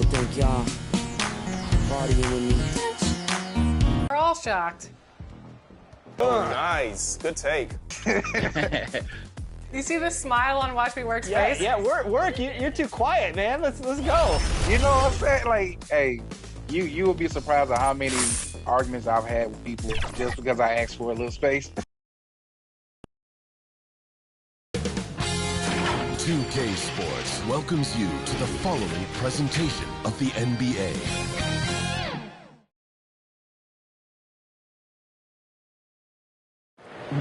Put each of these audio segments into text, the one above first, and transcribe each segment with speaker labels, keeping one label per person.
Speaker 1: think y'all partying with me.
Speaker 2: We're all shocked.
Speaker 3: Oh, nice. Good take.
Speaker 2: You see the smile on Watch Me Work's face?
Speaker 4: Yeah, work. You're too quiet, man. Let's go.
Speaker 5: You know what I'm saying? Like, hey, you will be surprised at how many arguments I've had with people just because I asked for a little space.
Speaker 6: 2K Sports welcomes you to the following presentation of the NBA.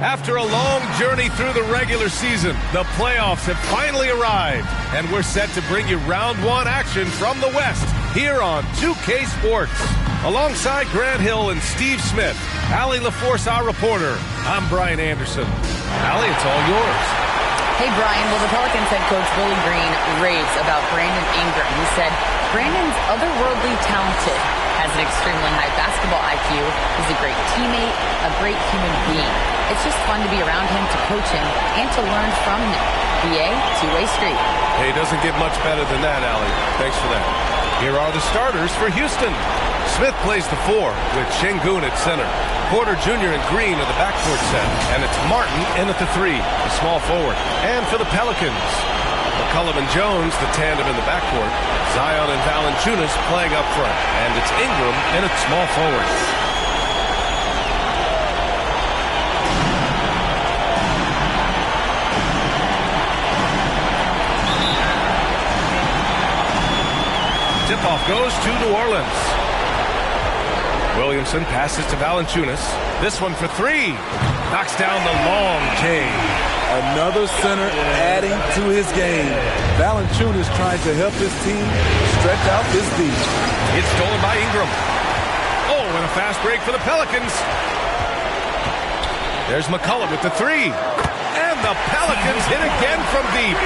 Speaker 7: After a long journey through the regular season, the playoffs have finally arrived, and we're set to bring you round one action from the West here on 2K Sports. Alongside Grant Hill and Steve Smith, Allie LaForce, our reporter, I'm Brian Anderson. Allie, it's all yours.
Speaker 8: Hey, Brian. Well, the Pelicans head coach Willie Green raves about Brandon Ingram. He said, Brandon's otherworldly talented, has an extremely high basketball IQ, he's a great teammate, a great human being. It's just fun to be around him, to coach him, and to learn from him. BA, two-way street.
Speaker 7: Hey, it doesn't get much better than that, Allie. Thanks for that. Here are the starters for Houston. Smith plays the 4 with Şengün at center. Porter Jr. and Green are the backcourt set, and it's Martin in at the 3, the small forward. And for the Pelicans, McCollum and Jones, the tandem in the backcourt. Zion and Valanciunas playing up front, and it's Ingram in at small forward. Tip-off goes to New Orleans. Williamson passes to Valanciunas. This one for 3. Knocks down the long J.
Speaker 9: Another center adding to his game. Valanciunas trying to help his team stretch out this deep.
Speaker 7: It's stolen by Ingram. Oh, and a fast break for the Pelicans. There's McCollum with the 3. And the Pelicans hit again from deep.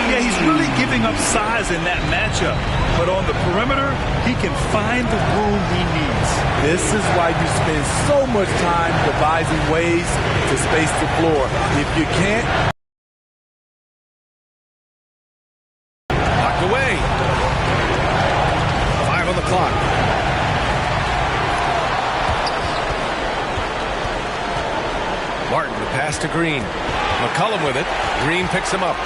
Speaker 10: Yeah, he's really giving up size in that matchup. But on the perimeter, he can find the room he needs.
Speaker 9: This is why you spend so much time devising ways to space the floor. If you can't...
Speaker 7: Knocked away. 5 on the clock. Martin, the pass to Green. McCollum with it. Green picks him up.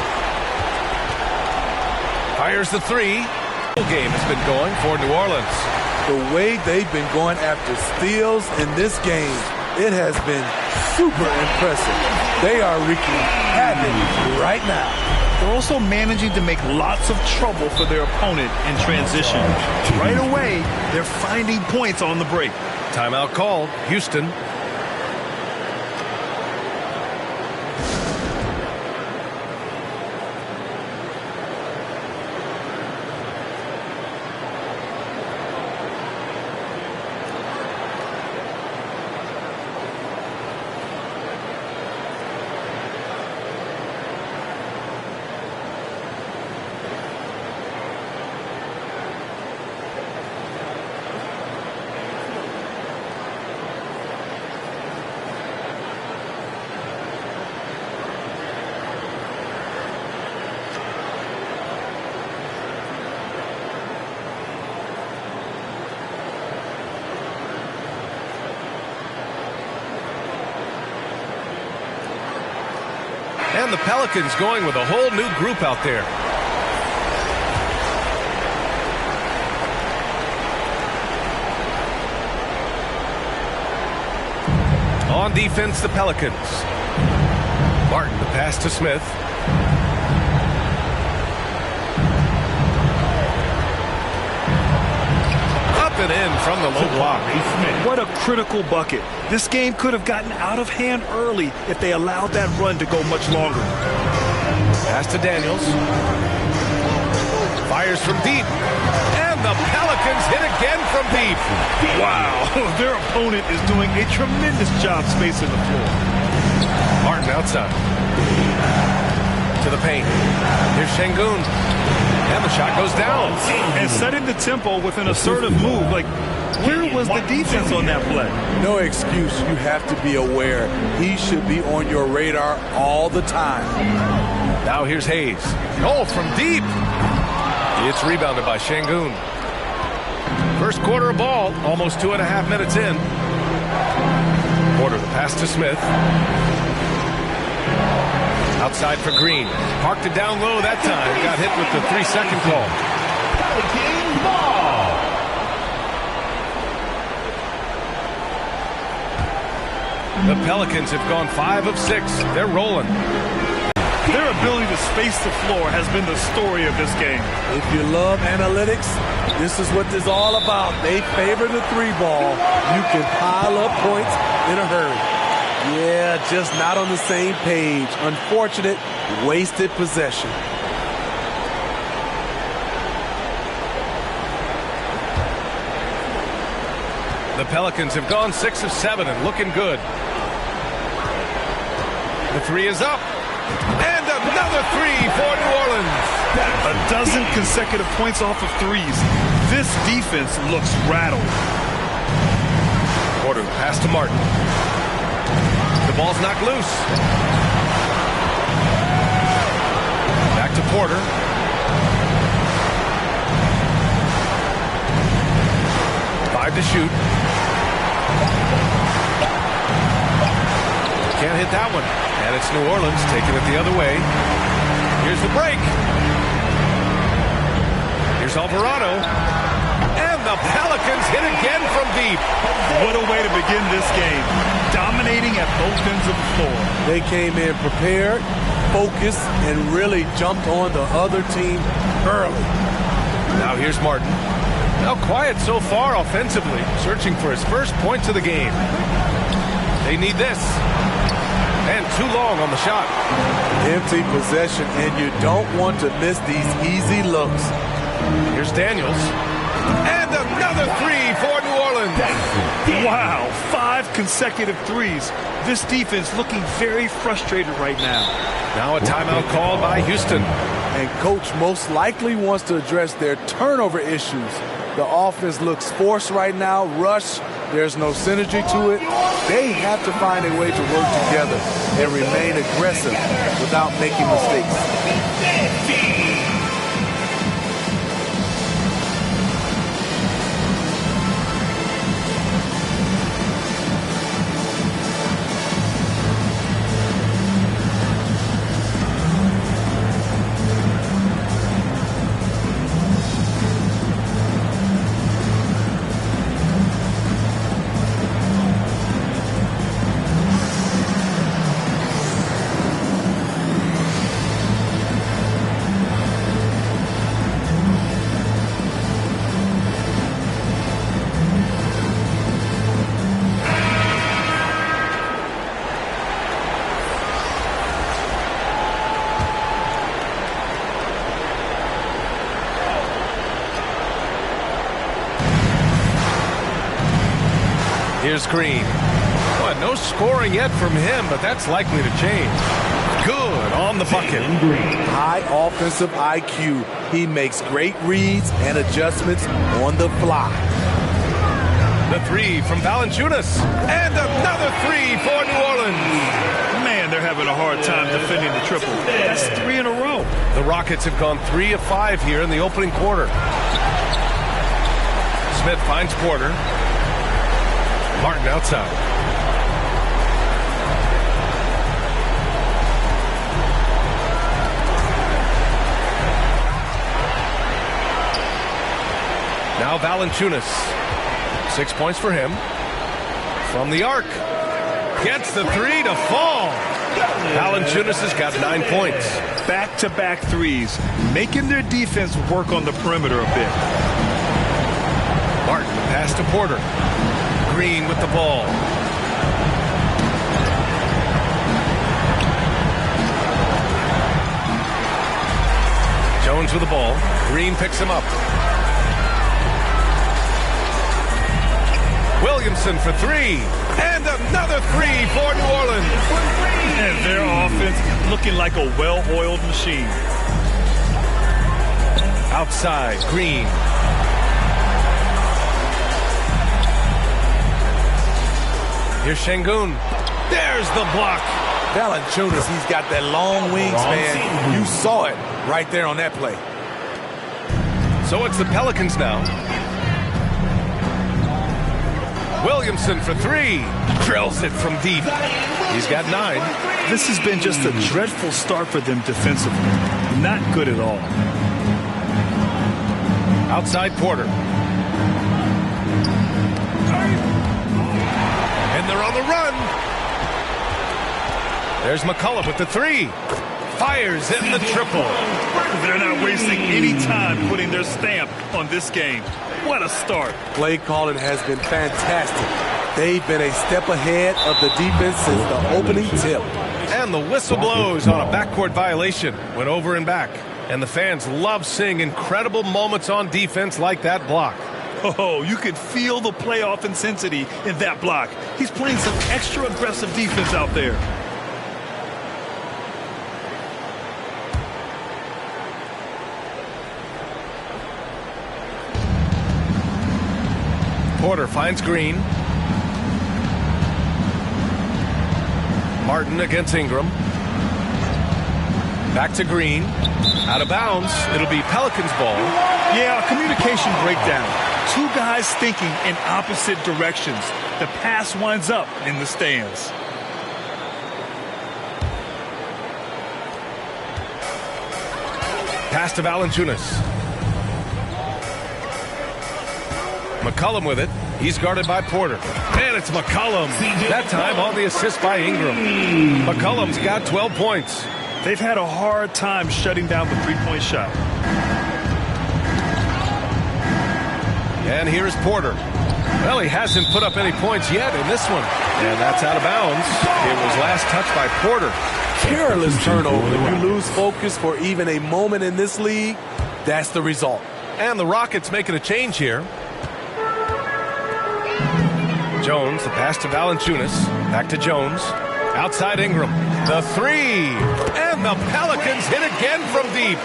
Speaker 7: Fires the 3. The game has been going for New Orleans.
Speaker 9: The way they've been going after steals in this game, it has been super impressive. They are wreaking havoc right now.
Speaker 10: They're also managing to make lots of trouble for their opponent in transition. Right away, they're finding points on the break.
Speaker 7: Timeout called. Houston. And the Pelicans going with a whole new group out there. On defense, the Pelicans. Martin, the pass to Smith. Up and in from the low block.
Speaker 10: What a critical bucket. This game could have gotten out of hand early if they allowed that run to go much longer.
Speaker 7: Pass to Daniels. Fires from deep. And the Pelicans hit again from deep.
Speaker 10: Wow, their opponent is doing a tremendous job spacing the floor.
Speaker 7: Martin outside. To the paint. Here's Şengün. And the shot goes down.
Speaker 10: And setting the tempo with an assertive move. Like, where was the defense on that play?
Speaker 9: No excuse. You have to be aware. He should be on your radar all the time.
Speaker 7: Now here's Hayes. Oh, from deep. It's rebounded by Şengün. First quarter of ball, almost 2.5 minutes in. Porter, the pass to Smith. Outside for Green. Parked it down low that time. Got hit with the 3-second call.
Speaker 6: Pelicans ball.
Speaker 7: The Pelicans have gone 5 of 6. They're rolling.
Speaker 10: Their ability to space the floor has been the story of this game.
Speaker 9: If you love analytics, this is what this is all about. They favor the 3-ball. You can pile up points in a hurry. Yeah, just not on the same page. Unfortunate, wasted possession.
Speaker 7: The Pelicans have gone 6 of 7 and looking good. The 3 is up. And another 3 for New Orleans.
Speaker 10: A dozen consecutive points off of threes. This defense looks rattled.
Speaker 7: Porter, pass to Martin. The ball's knocked loose. Back to Porter. Five to shoot. Can't hit that one. And it's New Orleans taking it the other way. Here's the break. Here's Alvarado. And the Pelicans hit again from deep.
Speaker 10: What a way to begin this game. Dominating at both ends of the floor.
Speaker 9: They came in prepared, focused, and really jumped on the other team early.
Speaker 7: Now here's Martin. Now quiet so far offensively, searching for his first points of the game. They need this. And too long on the shot.
Speaker 9: Empty possession, and you don't want to miss these easy looks.
Speaker 7: Here's Daniels. And another 3 for New Orleans.
Speaker 10: Wow, 5 consecutive threes. This defense looking very frustrated right now.
Speaker 7: Now a timeout called by Houston.
Speaker 9: And coach most likely wants to address their turnover issues. The offense looks forced right now, rush. There's no synergy to it. They have to find a way to work together and remain aggressive without making mistakes.
Speaker 7: Here's Green. Well, no scoring yet from him, but that's likely to change. Good on the bucket.
Speaker 9: High offensive IQ. He makes great reads and adjustments on the fly.
Speaker 7: The 3 from Valanciunas. And another 3 for New Orleans.
Speaker 10: Man, they're having a hard time defending the triple. That's 3 in a row.
Speaker 7: The Rockets have gone 3 of 5 here in the opening quarter. Smith finds Porter. Martin outside. Now Valanciunas. 6 points for him. From the arc. Gets the 3 to fall. Valanciunas has got 9 points.
Speaker 10: Back-to-back threes, making their defense work on the perimeter a bit.
Speaker 7: Martin, pass to Porter. Green with the ball. Jones with the ball. Green picks him up. Williamson for 3. And another 3 for New Orleans.
Speaker 10: And their offense looking like a well-oiled machine.
Speaker 7: Outside, Green. Here's Şengün. There's the block.
Speaker 9: Valanciunas, he's got that long wingspan. You saw it right there on that play.
Speaker 7: So it's the Pelicans now. Williamson for three. Drills it from deep. He's got 9.
Speaker 10: This has been just a dreadful start for them defensively. Not good at all.
Speaker 7: Outside Porter. And they're on the run. There's McCullough with the 3. Fires in the triple.
Speaker 10: They're not wasting any time putting their stamp on this game. What a start.
Speaker 9: Play calling has been fantastic. They've been a step ahead of the defense since the opening tip.
Speaker 7: And the whistle blows on a backcourt violation. Went over and back. And the fans love seeing incredible moments on defense like that block.
Speaker 10: Oh, you could feel the playoff intensity in that block. He's playing some extra aggressive defense out there.
Speaker 7: Porter finds Green. Martin against Ingram. Back to Green. Out of bounds. It'll be Pelicans ball.
Speaker 10: Yeah, communication breakdown. 2 guys thinking in opposite directions. The pass winds up in the stands.
Speaker 7: Pass to Valanciunas. McCollum with it. He's guarded by Porter. And it's McCollum. That time on the assist by Ingram. McCollum's got 12 points.
Speaker 10: They've had a hard time shutting down the three-point shot.
Speaker 7: And here's Porter. Well, he hasn't put up any points yet in this one. And that's out of bounds. It was last touched by Porter.
Speaker 9: Careless turnover. If you lose focus for even a moment in this league, that's the result.
Speaker 7: And the Rockets making a change here. Jones, the pass to Valanciunas. Back to Jones. Outside Ingram. The 3. And the Pelicans hit again from deep.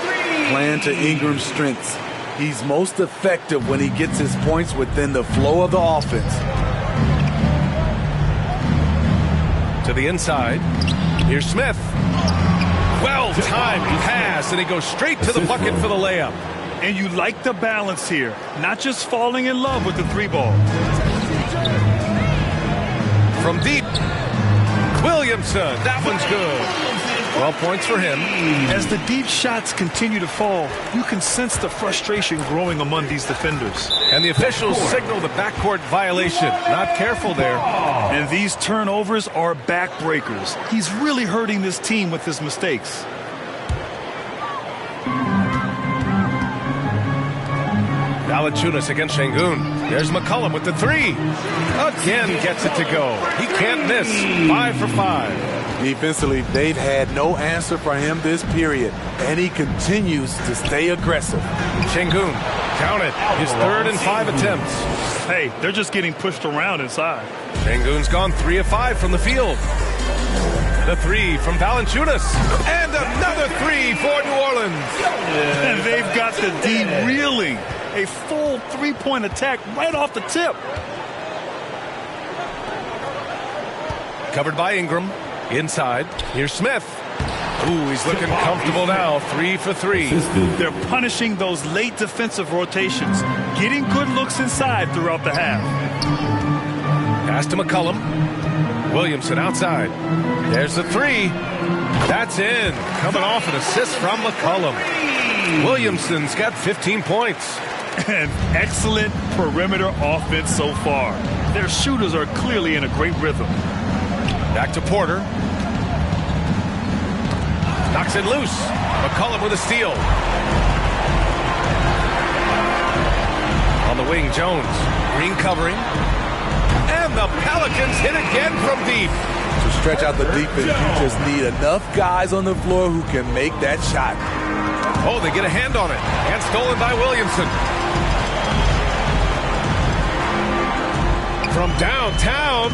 Speaker 9: Playing to Ingram's strengths. He's most effective when he gets his points within the flow of the offense.
Speaker 7: To the inside. Here's Smith. Well-timed pass, and he goes straight to the bucket for the layup.
Speaker 10: And you like the balance here. Not just falling in love with the 3-ball.
Speaker 7: From deep. Williamson. That one's good. 12 points for him.
Speaker 10: As the deep shots continue to fall, you can sense the frustration growing among these defenders.
Speaker 7: And the officials signal the backcourt violation. Not careful there.
Speaker 10: And these turnovers are backbreakers. He's really hurting this team with his mistakes.
Speaker 7: Valanciunas against Şengün. There's McCollum with the 3. Again gets it to go. He can't miss. 5 for 5.
Speaker 9: Defensively, they've had no answer for him this period, and he continues to stay aggressive.
Speaker 7: Şengün, count it. His 3rd and 5 attempts.
Speaker 10: Hey, they're just getting pushed around inside.
Speaker 7: Şengün's gone 3 of 5 from the field. The 3 from Valanciunas. And another 3 for New Orleans.
Speaker 10: And they've got the D reeling. A full 3-point attack right off the tip.
Speaker 7: Covered by Ingram. Inside. Here's Smith. Ooh, he's looking comfortable now. 3 for 3.
Speaker 10: They're punishing those late defensive rotations. Getting good looks inside throughout the half.
Speaker 7: Pass to McCollum. Williamson outside. There's the 3. That's in. Coming off an assist from McCollum. Williamson's got 15 points.
Speaker 10: An excellent perimeter offense so far. Their shooters are clearly in a great rhythm.
Speaker 7: Back to Porter. Knocks it loose. McCollum with a steal. On the wing, Jones. Green covering. And the Pelicans hit again from deep.
Speaker 9: To stretch out the defense, you just need enough guys on the floor who can make that shot.
Speaker 7: Oh, they get a hand on it. And stolen by Williamson. From downtown.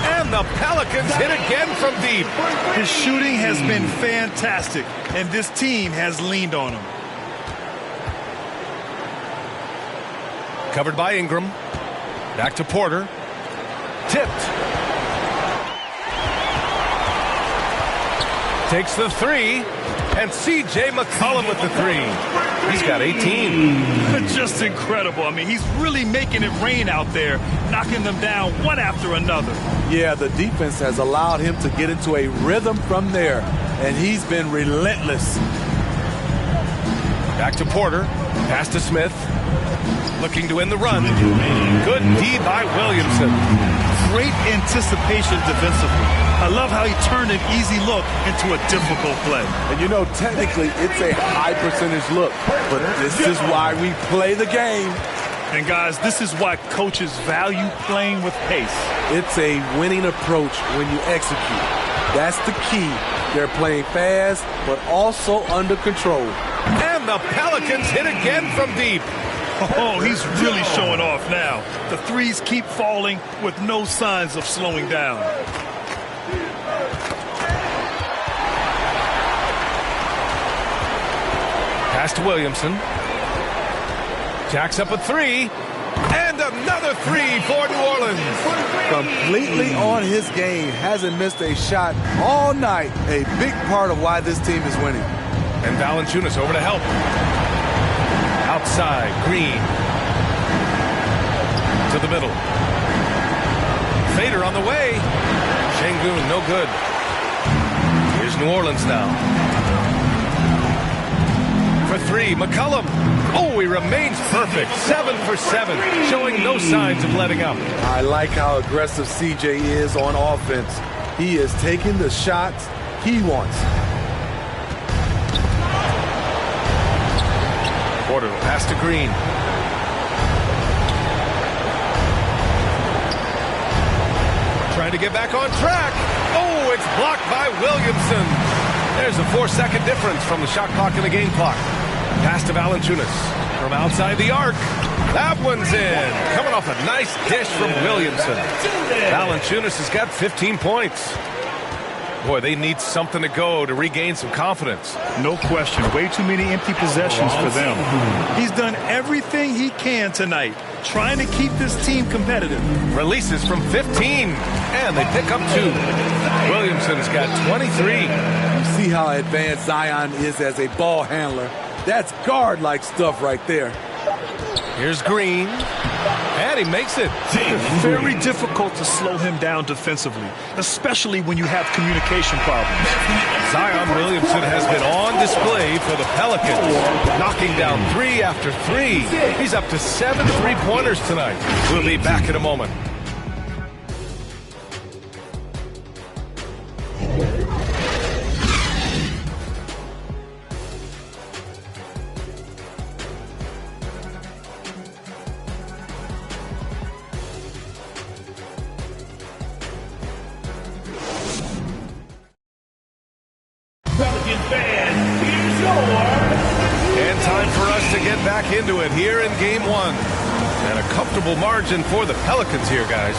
Speaker 7: And the Pelicans hit again from deep.
Speaker 10: His shooting has been fantastic, and this team has leaned on him.
Speaker 7: Covered by Ingram. Back to Porter. Tipped. Takes the 3. And C.J. McCollum with the 3. He's got 18.
Speaker 10: Just incredible. I mean, he's really making it rain out there, knocking them down one after another.
Speaker 9: Yeah, the defense has allowed him to get into a rhythm from there, and he's been relentless.
Speaker 7: Back to Porter. Pass to Smith. Looking to end the run. Good D by Williamson.
Speaker 10: Great anticipation defensively. I love how he turned an easy look into a difficult play.
Speaker 9: And you know, technically, it's a high percentage look, but this is why we play the game.
Speaker 10: And guys, this is why coaches value playing with pace.
Speaker 9: It's a winning approach when you execute. That's the key. They're playing fast, but also under control.
Speaker 7: And the Pelicans hit again from deep.
Speaker 10: Oh, he's really showing off now. The threes keep falling with no signs of slowing down.
Speaker 7: Pass to Williamson. Jacks up a three. And another three for New Orleans.
Speaker 9: Completely on his game. Hasn't missed a shot all night. A big part of why this team is winning.
Speaker 7: And Valanciunas over to help. Outside, Green. To the middle. Fader on the way. Şengün, no good. Here's New Orleans now. For three, McCollum. Oh, he remains perfect. 7 for 7, showing no signs of letting up.
Speaker 9: I like how aggressive CJ is on offense. He is taking the shots he wants.
Speaker 7: Porter will pass to Green. Trying to get back on track. Oh, it's blocked by Williamson. There's a 4-second difference from the shot clock and the game clock. Pass to Valanciunas from outside the arc. That one's in. Coming off a nice dish from Williamson. Valanciunas has got 15 points. Boy, they need something to go to regain some confidence.
Speaker 10: No question. Way too many empty possessions for them. He's done everything he can tonight, trying to keep this team competitive.
Speaker 7: Releases from 15, and they pick up 2. Williamson's got 23.
Speaker 9: You see how advanced Zion is as a ball handler. That's guard-like stuff right there.
Speaker 7: Here's Green, and he makes it.
Speaker 10: Very difficult to slow him down defensively, especially when you have communication problems.
Speaker 7: Zion Williamson has been on display for the Pelicans, knocking down 3 after 3. He's up to 7 3-pointers tonight. We'll be back in a moment. And time for us to get back into it here in Game 1. And a comfortable margin for the Pelicans here, guys.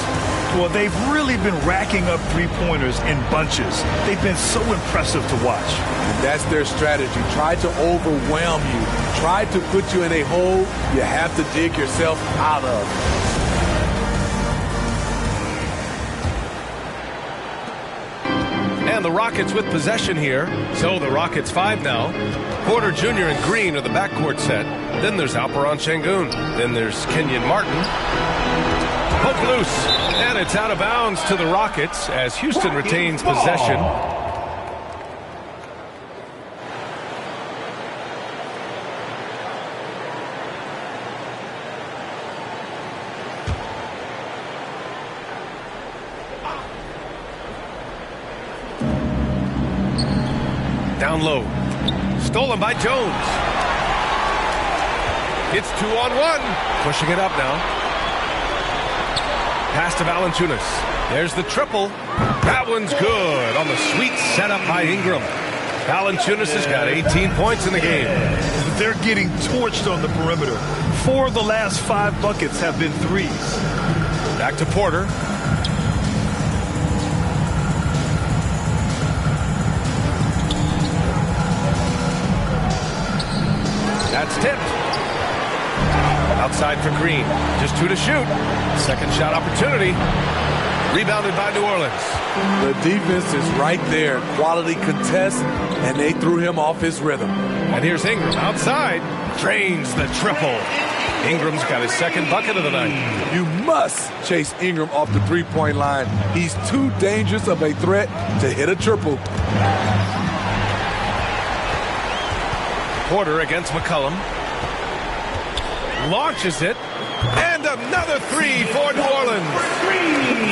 Speaker 10: Well, they've really been racking up three-pointers in bunches. They've been so impressive to watch.
Speaker 9: And that's their strategy. Try to overwhelm you. Try to put you in a hole you have to dig yourself out of.
Speaker 7: And the Rockets with possession here. So the Rockets 5 now. Porter Jr. and Green are the backcourt set. Then there's Alperen Şengün. Then there's Kenyon Martin. Poke loose. And it's out of bounds to the Rockets as Houston retains possession. Down low. Stolen by Jones. It's 2-on-1. Pushing it up now. Pass to Valanciunas. There's the triple. That one's good on the sweet setup by Ingram. Valanciunas has got 18 points in the game.
Speaker 10: They're getting torched on the perimeter. 4 of the last 5 buckets have been threes.
Speaker 7: Back to Porter. That's tipped. Outside for Green. Just 2 to shoot. Second shot opportunity. Rebounded by New Orleans.
Speaker 9: The defense is right there. Quality contest, and they threw him off his rhythm.
Speaker 7: And here's Ingram outside. Drains the triple. Ingram's got his second bucket of the night.
Speaker 9: You must chase Ingram off the three-point line. He's too dangerous of a threat to hit a triple.
Speaker 7: Porter against McCollum. Launches it. And another three for New Orleans.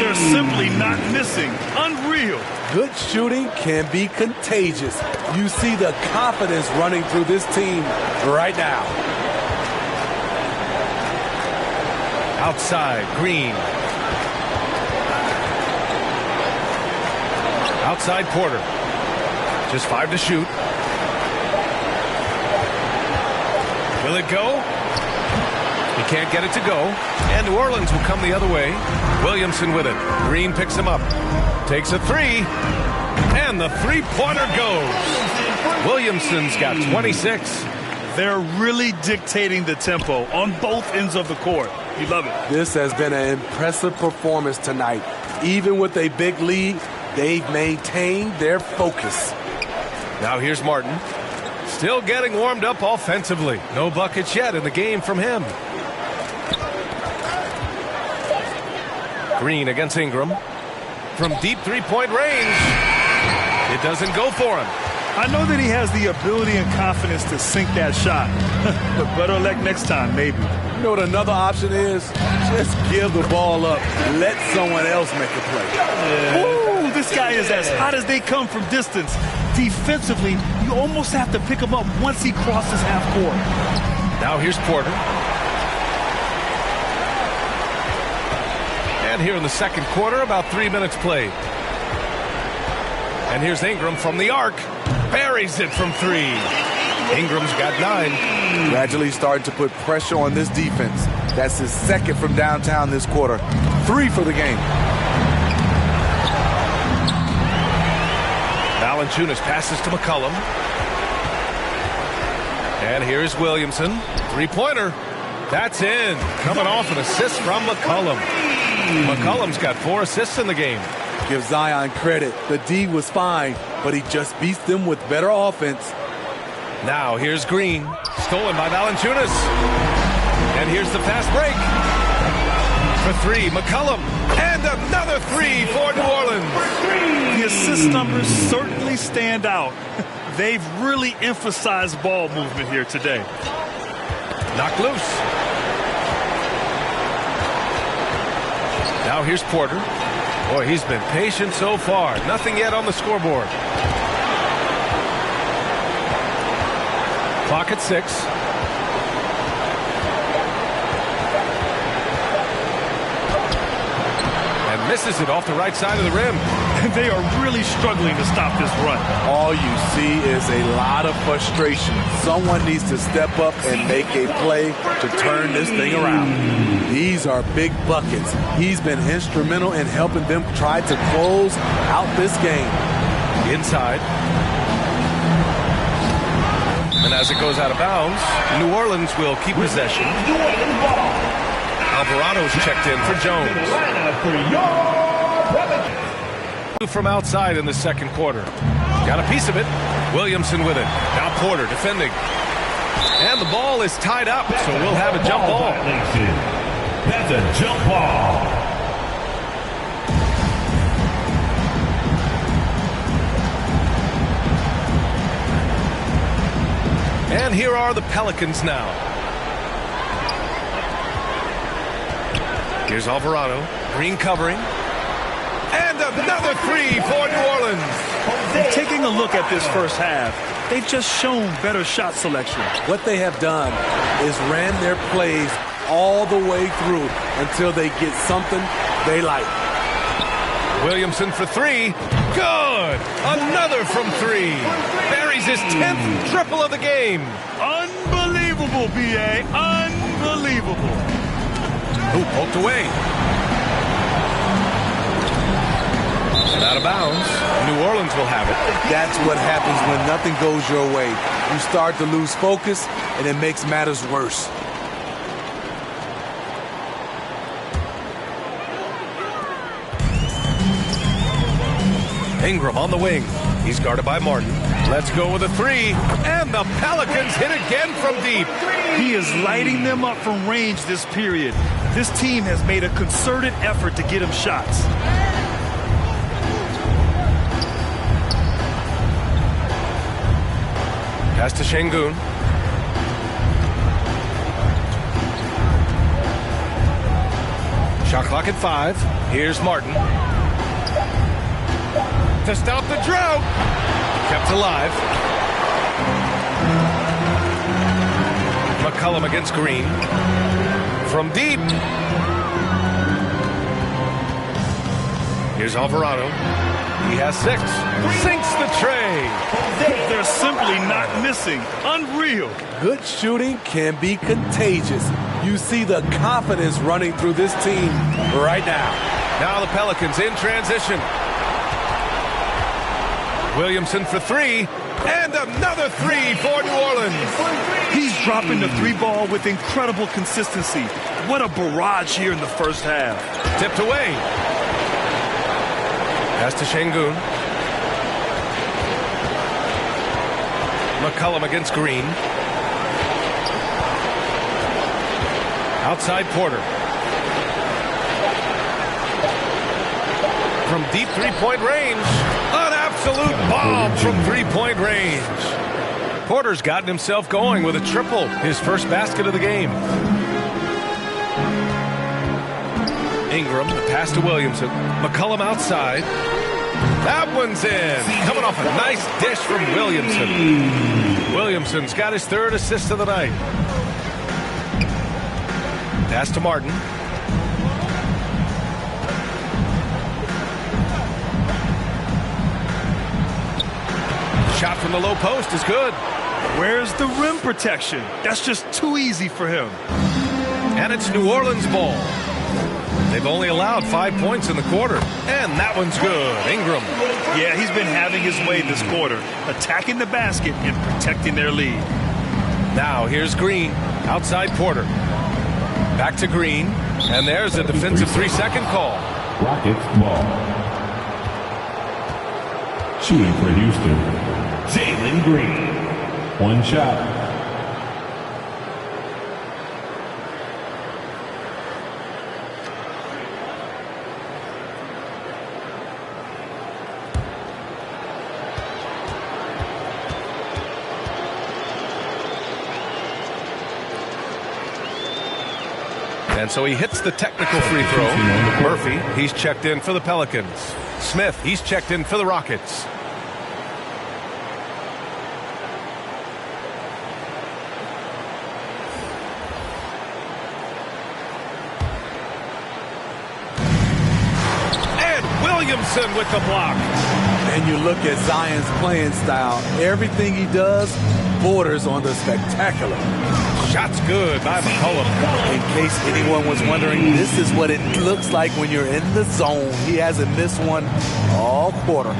Speaker 10: They're simply not missing. Unreal.
Speaker 9: Good shooting can be contagious. You see the confidence running through this team right now.
Speaker 7: Outside, Green. Outside, Porter. Just 5 to shoot. Will it go? He can't get it to go. And New Orleans will come the other way. Williamson with it. Green picks him up. Takes a three. And the three-pointer goes. Williamson's got 26.
Speaker 10: They're really dictating the tempo on both ends of the court. You love it.
Speaker 9: This has been an impressive performance tonight. Even with a big lead, they've maintained their focus.
Speaker 7: Now here's Martin. Still getting warmed up offensively. No buckets yet in the game from him. Green against Ingram. From deep three-point range. It doesn't go for him.
Speaker 10: I know that he has the ability and confidence to sink that shot. But better luck next time, maybe.
Speaker 9: You know what another option is? Just give the ball up. Let someone else make a play.
Speaker 10: Ooh, this guy is as hot as they come from distance. Defensively, you almost have to pick him up once he crosses half court.
Speaker 7: Now here's Porter. And here in the second quarter, about 3 minutes played. And here's Ingram from the arc. Buries it from three. Ingram's got 9.
Speaker 9: Gradually starting to put pressure on this defense. That's his second from downtown this quarter. 3 for the game.
Speaker 7: Valanciunas passes to McCollum. And here's Williamson. Three-pointer. That's in. Coming off an assist from McCollum. McCollum's got 4 assists in the game.
Speaker 9: Give Zion credit. The D was fine, but he just beats them with better offense.
Speaker 7: Now here's Green. Stolen by Valanciunas. And here's the fast break. For 3, McCollum. And another 3 for New Orleans.
Speaker 10: The assist numbers certainly stand out. They've really emphasized ball movement here today.
Speaker 7: Knocked loose. Now here's Porter. Boy, he's been patient so far. Nothing yet on the scoreboard. Clock at 6. And misses it off the right side of the rim.
Speaker 10: They are really struggling to stop this run.
Speaker 9: All you see is a lot of frustration. Someone needs to step up and make a play to turn this thing around. These are big buckets. He's been instrumental in helping them try to close out this game.
Speaker 7: Inside. And as it goes out of bounds, New Orleans will keep possession. Alvarado's checked in for Jones. From outside in the second quarter. Got a piece of it. Williamson with it. Now Porter defending. And the ball is tied up, so we'll have a jump ball.
Speaker 11: That's a jump ball.
Speaker 7: And here are the Pelicans now. Here's Alvarado. Green covering. And another 3 for New Orleans.
Speaker 10: Taking a look at this first half, they've just shown better shot selection.
Speaker 9: What they have done is ran their plays all the way through until they get something they like.
Speaker 7: Williamson for 3. Good. Another from 3. Buries his 10th triple of the game.
Speaker 10: Unbelievable, B.A. Unbelievable.
Speaker 7: Ooh, poked away. And out of bounds. New Orleans will have it.
Speaker 9: That's what happens when nothing goes your way. You start to lose focus, and it makes matters worse.
Speaker 7: Ingram on the wing. He's guarded by Martin. Let's go with a three. And the Pelicans hit again from deep.
Speaker 10: He is lighting them up from range this period. This team has made a concerted effort to get him shots.
Speaker 7: Pass to Şengün. Shot clock at 5. Here's Martin. To stop the drought. Kept alive. McCollum against Green. From deep. Here's Alvarado. He has 6. Sinks the tray.
Speaker 10: They're simply not missing. Unreal.
Speaker 9: Good shooting can be contagious. You see the confidence running through this team right now.
Speaker 7: Now the Pelicans in transition. Williamson for 3. And another 3 for New Orleans.
Speaker 10: He's dropping the 3 ball with incredible consistency. What a barrage here in the first half.
Speaker 7: Tipped away. Pass to Şengün. McCollum against Green. Outside Porter. From deep three-point range. An absolute bomb from three-point range. Porter's gotten himself going with a triple. His first basket of the game. Ingram, the pass to Williamson. McCollum outside. That one's in. Coming off a nice dish from Williamson. Williamson's got his 3rd assist of the night. Pass to Martin. Shot from the low post is good.
Speaker 10: Where's the rim protection? That's just too easy for him.
Speaker 7: And it's New Orleans ball. They've only allowed 5 points in the quarter. And that one's good. Ingram.
Speaker 10: Yeah, he's been having his way this quarter, attacking the basket and protecting their lead.
Speaker 7: Now here's Green. Outside Porter. Back to Green. And there's a defensive 3-second call.
Speaker 11: Rockets ball. Shooting for Houston, Jalen Green. 1 shot.
Speaker 7: And so he hits the technical free throw. Murphy, he's checked in for the Pelicans. Smith, he's checked in for the Rockets. And Williamson with the block.
Speaker 9: And you look at Zion's playing style. Everything he does borders on the spectacular.
Speaker 7: Shot's good by McCollum.
Speaker 9: In case anyone was wondering, this is what it looks like when you're in the zone. He hasn't missed one all quarter.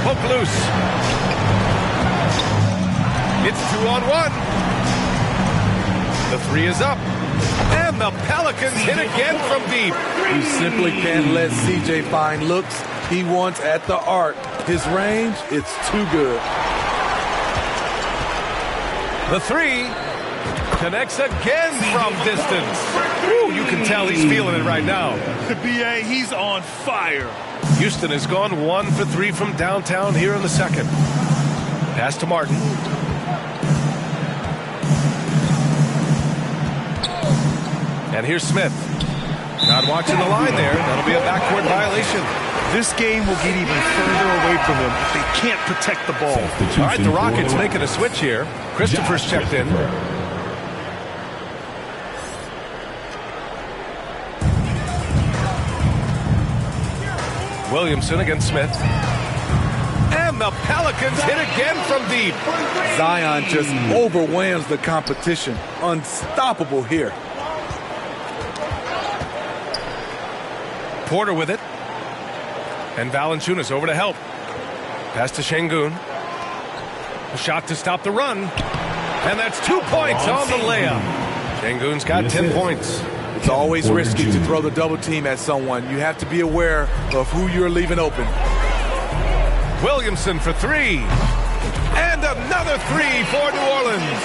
Speaker 7: Poke loose. It's 2-on-1. The 3 is up. And the Pelicans hit again from deep.
Speaker 9: You simply can't let CJ find looks he wants at the arc. His range, it's too good.
Speaker 7: The 3 connects again from distance. Ooh, you can tell he's feeling it right now.
Speaker 10: The BA, he's on fire.
Speaker 7: Houston has gone 1 for 3 from downtown here in the second. Pass to Martin. And here's Smith. Not watching the line there. That'll be a backcourt violation.
Speaker 10: This game will get even further away from them if they can't protect the ball.
Speaker 7: All right, the Rockets making a switch here. Christopher's checked in. Williamson against Smith. And the Pelicans hit again from deep.
Speaker 9: Zion just overwhelms the competition. Unstoppable here.
Speaker 7: Porter with it. And Valanciunas over to help. Pass to Şengün. A shot to stop the run. And that's 2 points on the layup. Şengün's got 10 points.
Speaker 9: It's always risky to throw the double team at someone. You have to be aware of who you're leaving open.
Speaker 7: Williamson for three. And another three for New Orleans.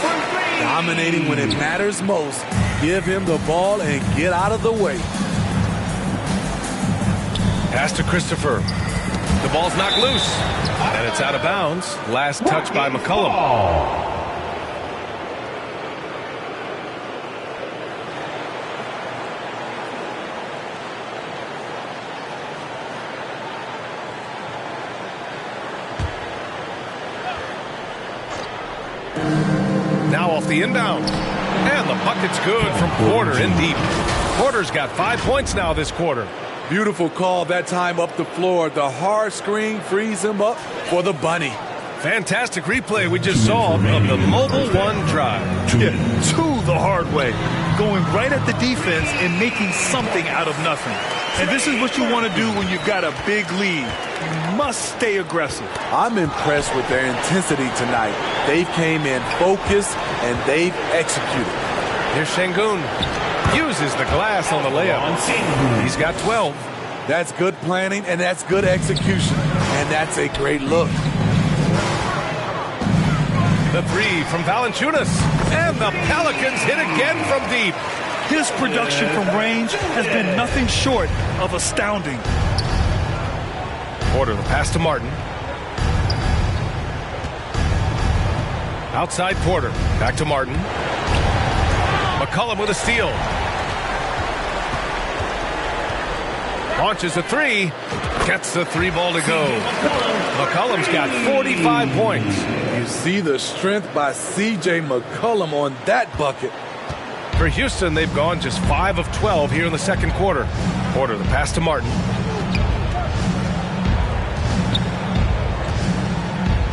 Speaker 9: Dominating when it matters most. Give him the ball and get out of the way.
Speaker 7: Pass to Christopher. The ball's knocked loose. And it's out of bounds. Last touch by McCollum. Now off the inbound. And the bucket's good from Porter in deep. Porter's got 5 points now this quarter.
Speaker 9: Beautiful call that time up the floor. The hard screen frees him up for the bunny.
Speaker 7: Fantastic replay we just saw of the Mobile One drive.
Speaker 10: Yeah, to the hard way. Going right at the defense and making something out of nothing. And this is what you want to do when you've got a big lead. You must stay aggressive.
Speaker 9: I'm impressed with their intensity tonight. They came in focused and they've executed.
Speaker 7: Here's Şengün. Uses the glass on the layup. He's got 12.
Speaker 9: That's good planning and that's good execution. And that's a great look.
Speaker 7: The three from Valanciunas. And the Pelicans hit again from deep.
Speaker 10: His production from range has been nothing short of astounding.
Speaker 7: Porter, the pass to Martin. Outside Porter. Back to Martin. McCollum with a steal. Launches a three. Gets the three ball to go. McCollum's got 45 points.
Speaker 9: You see the strength by C.J. McCollum on that bucket.
Speaker 7: For Houston, they've gone just 5 of 12 here in the second quarter. Porter, the pass to Martin.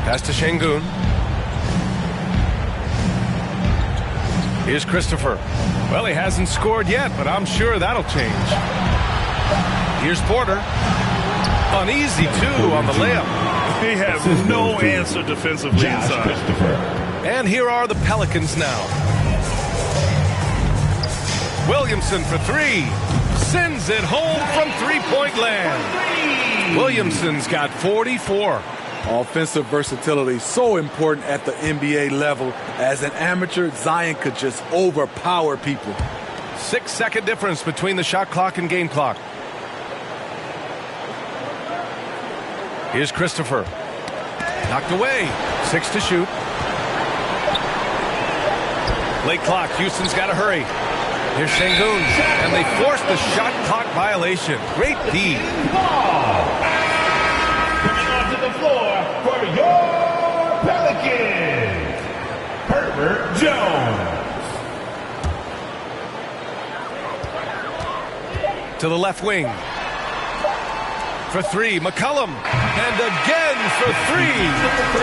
Speaker 7: Pass to Şengün. Here's Christopher. Well, he hasn't scored yet, but I'm sure that'll change. Here's Porter. Uneasy, too, on the layup.
Speaker 10: They have no answer defensively inside.
Speaker 7: And here are the Pelicans now. Williamson for three. Sends it home from three-point land. Williamson's got 44.
Speaker 9: Offensive versatility so important at the NBA level. As an amateur, Zion could just overpower people.
Speaker 7: 6-second difference between the shot clock and game clock. Here's Christopher. Knocked away. 6 to shoot. Late clock. Houston's got to hurry. Here's Şengün. And they forced the shot clock violation. Great D.
Speaker 11: Coming onto the floor for your Pelicans, Herbert Jones.
Speaker 7: To the left wing. For three, McCollum. And again for three.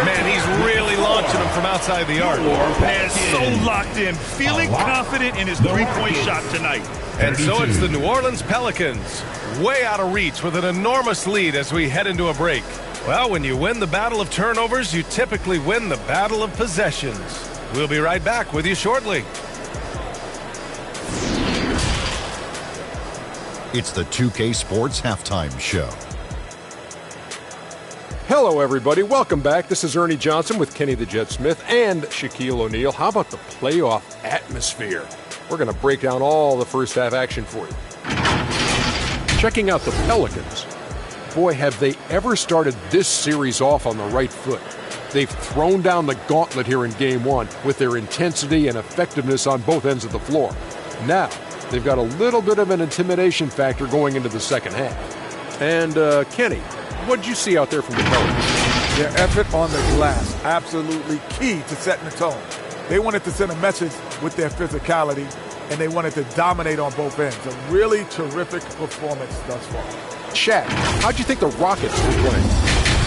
Speaker 7: Man, he's really launching them from outside the arc.
Speaker 10: Man, so locked in, feeling confident in his three-point shot tonight.
Speaker 7: And so it's the New Orleans Pelicans, way out of reach with an enormous lead as we head into a break. Well, when you win the battle of turnovers, you typically win the battle of possessions. We'll be right back with you shortly.
Speaker 12: It's the 2K Sports Halftime Show.
Speaker 1: Hello, everybody. Welcome back. This is Ernie Johnson with Kenny the Jet Smith and Shaquille O'Neal. How about the playoff atmosphere? We're going to break down all the first half action for you. Checking out the Pelicans. Boy, have they ever started this series off on the right foot. They've thrown down the gauntlet here in Game 1 with their intensity and effectiveness on both ends of the floor. Now, they've got a little bit of an intimidation factor going into the second half. And, Kenny, what did you see out there from the Pelicans?
Speaker 13: Their effort on the glass, absolutely key to setting the tone. They wanted to send a message with their physicality, and they wanted to dominate on both ends. A really terrific performance thus far.
Speaker 1: Shaq, how'd you think the Rockets were playing?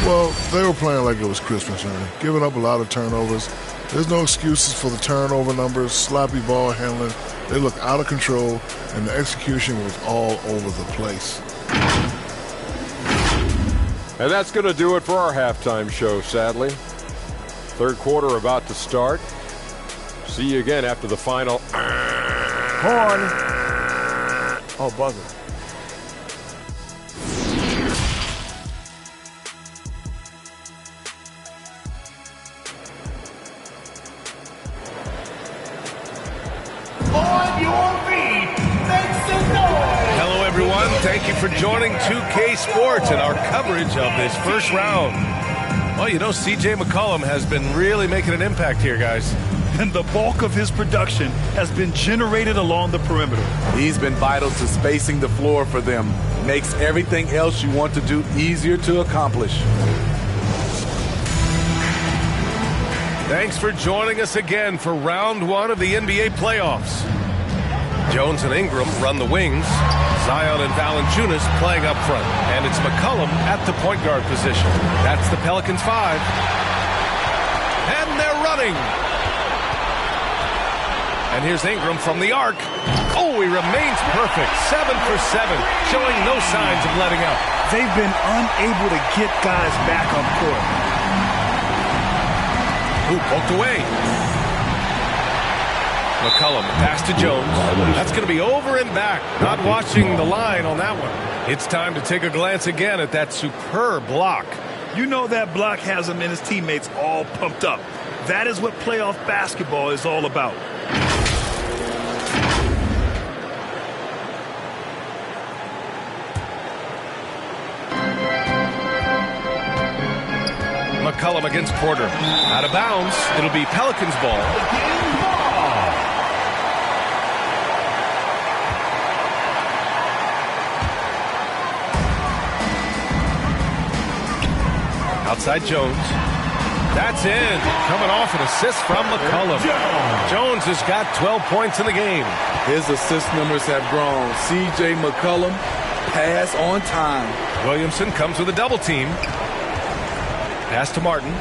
Speaker 14: Well, they were playing like it was Christmas, Ernie. Giving up a lot of turnovers. There's no excuses for the turnover numbers, sloppy ball handling. They looked out of control, and the execution was all over the place.
Speaker 1: And that's going to do it for our halftime show, sadly. Third quarter about to start. See you again after the final.
Speaker 13: Horn. Oh, buzzer.
Speaker 7: thank you for joining 2K Sports and our coverage of this first round. Well, you know, C.J. McCollum has been really making an impact here, guys.
Speaker 10: And the bulk of his production has been generated along the perimeter.
Speaker 9: He's been vital to spacing the floor for them. Makes everything else you want to do easier to accomplish.
Speaker 7: Thanks for joining us again for round one of the NBA playoffs. Jones and Ingram run the wings. Zion and Valanciunas playing up front. And it's McCollum at the point guard position. That's the Pelicans 5. And they're running. And here's Ingram from the arc. Oh, he remains perfect. 7 for 7, showing no signs of letting up.
Speaker 10: They've been unable to get guys back up court.
Speaker 7: Ooh, poked away. McCollum, pass to Jones. That's going to be over and back. Not watching the line on that one. It's time to take a glance again at that superb block.
Speaker 10: You know that block has him and his teammates all pumped up. That is what playoff basketball is all about.
Speaker 7: McCollum against Porter. Out of bounds. It'll be Pelicans ball. Outside Jones. That's in. Coming off an assist from McCollum. Jones has got 12 points in the game.
Speaker 9: His assist numbers have grown. C.J. McCollum, pass on time.
Speaker 7: Williamson comes with a double team. Pass to Martin.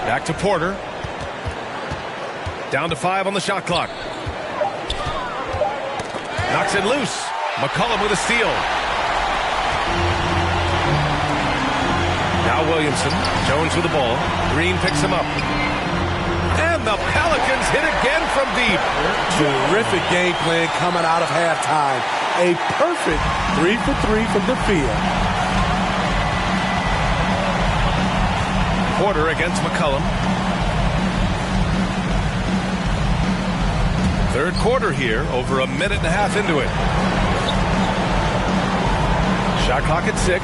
Speaker 7: Back to Porter. Down to 5 on the shot clock. Knocks it loose. McCollum with a steal. Now Williamson. Jones with the ball. Green picks him up. And the Pelicans hit again from deep.
Speaker 9: Terrific game plan coming out of halftime. A perfect 3 for 3 from the field.
Speaker 7: Porter against McCollum. Third quarter here, over a minute and a half into it. Shot clock at 6.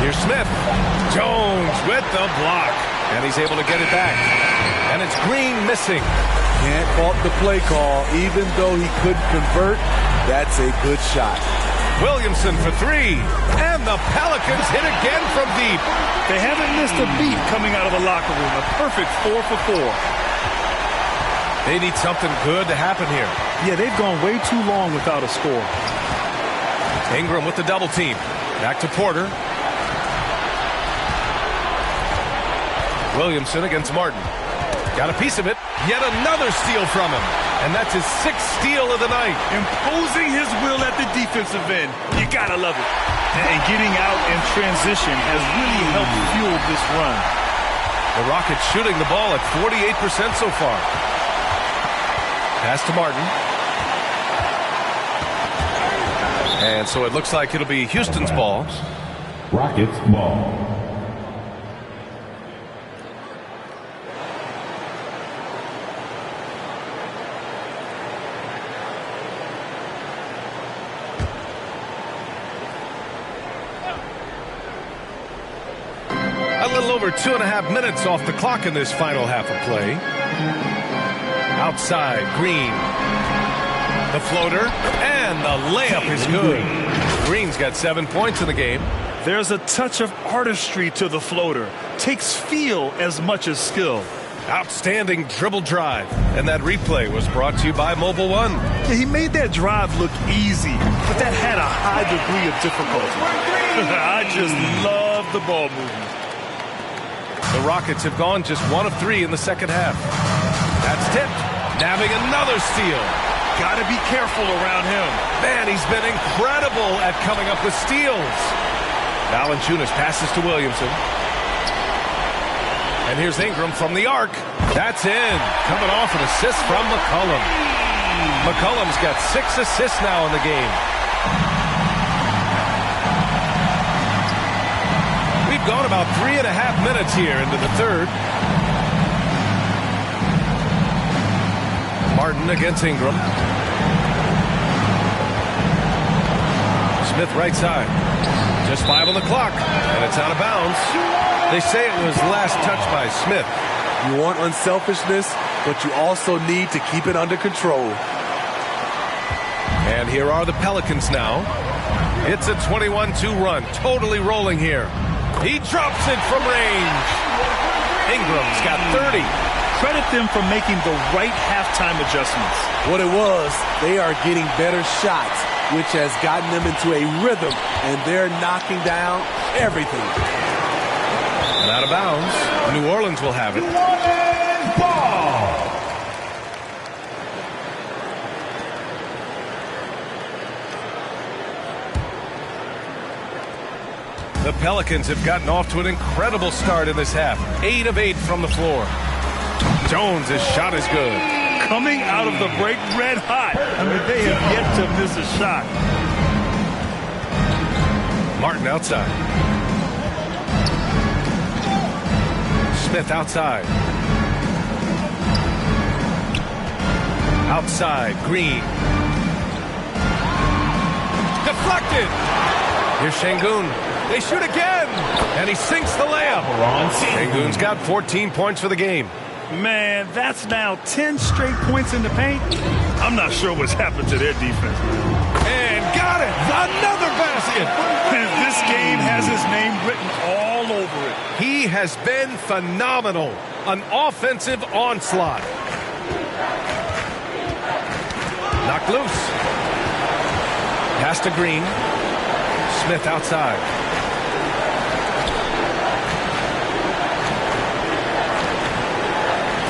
Speaker 7: Here's Smith. Jones with the block. And he's able to get it back. And it's Green missing.
Speaker 9: Can't fault the play call. Even though he couldn't convert, that's a good shot.
Speaker 7: Williamson for 3. And the Pelicans hit again from deep.
Speaker 10: They haven't missed a beat coming out of the locker room. A perfect 4 for 4.
Speaker 7: They need something good to happen here.
Speaker 10: Yeah, they've gone way too long without a score.
Speaker 7: Ingram with the double team. Back to Porter. Williamson against Martin. Got a piece of it. Yet another steal from him. And that's his 6th steal of the night.
Speaker 10: Imposing his will at the defensive end. You gotta love it. And getting out in transition has really helped fuel this run.
Speaker 7: The Rockets shooting the ball at 48% so far. Pass to Martin. And so it looks like it'll be Houston's ball.
Speaker 11: Rockets ball.
Speaker 7: A little over 2.5 minutes off the clock in this final half of play. Outside, Green. The floater, and the layup is good. Green's got 7 points in the game.
Speaker 10: There's a touch of artistry to the floater. Takes feel as much as skill.
Speaker 7: Outstanding dribble drive. And that replay was brought to you by Mobile One.
Speaker 10: Yeah, he made that drive look easy, but that had a high degree of difficulty. I just love the ball movement.
Speaker 7: The Rockets have gone just 1 of 3 in the second half. That's tipped. Nabbing another steal.
Speaker 10: Got to be careful around him.
Speaker 7: Man, he's been incredible at coming up with steals. Valanciunas passes to Williamson. And here's Ingram from the arc. That's in. Coming off an assist from McCollum. McCollum's got 6 assists now in the game. We've gone about 3.5 minutes here into the third. Martin against Ingram. Smith right side. Just 5 on the clock, and it's out of bounds. They say it was last touched by Smith.
Speaker 9: You want unselfishness, but you also need to keep it under control.
Speaker 7: And here are the Pelicans now. It's a 21-2 run, totally rolling here. He drops it from range. Ingram's got 30.
Speaker 10: Credit them for making the right halftime adjustments.
Speaker 9: What it was, they are getting better shots, which has gotten them into a rhythm, and they're knocking down everything.
Speaker 7: And out of bounds. New Orleans will have it. The Pelicans have gotten off to an incredible start in this half. 8 of 8 from the floor. Jones' shot is good.
Speaker 10: Coming out of the break red hot. I mean, they have yet to miss a shot.
Speaker 7: Martin outside. Smith outside. Outside, Green. Deflected. Here's Şengün. They shoot again, and he sinks the layup. Şengün's got 14 points for the game.
Speaker 10: Man, that's now 10 straight points in the paint. I'm not sure what's happened to their defense.
Speaker 7: And got it! Another basket!
Speaker 10: And this game has his name written all over it.
Speaker 7: He has been phenomenal. An offensive onslaught. Knocked loose. Pass to Green. Smith outside.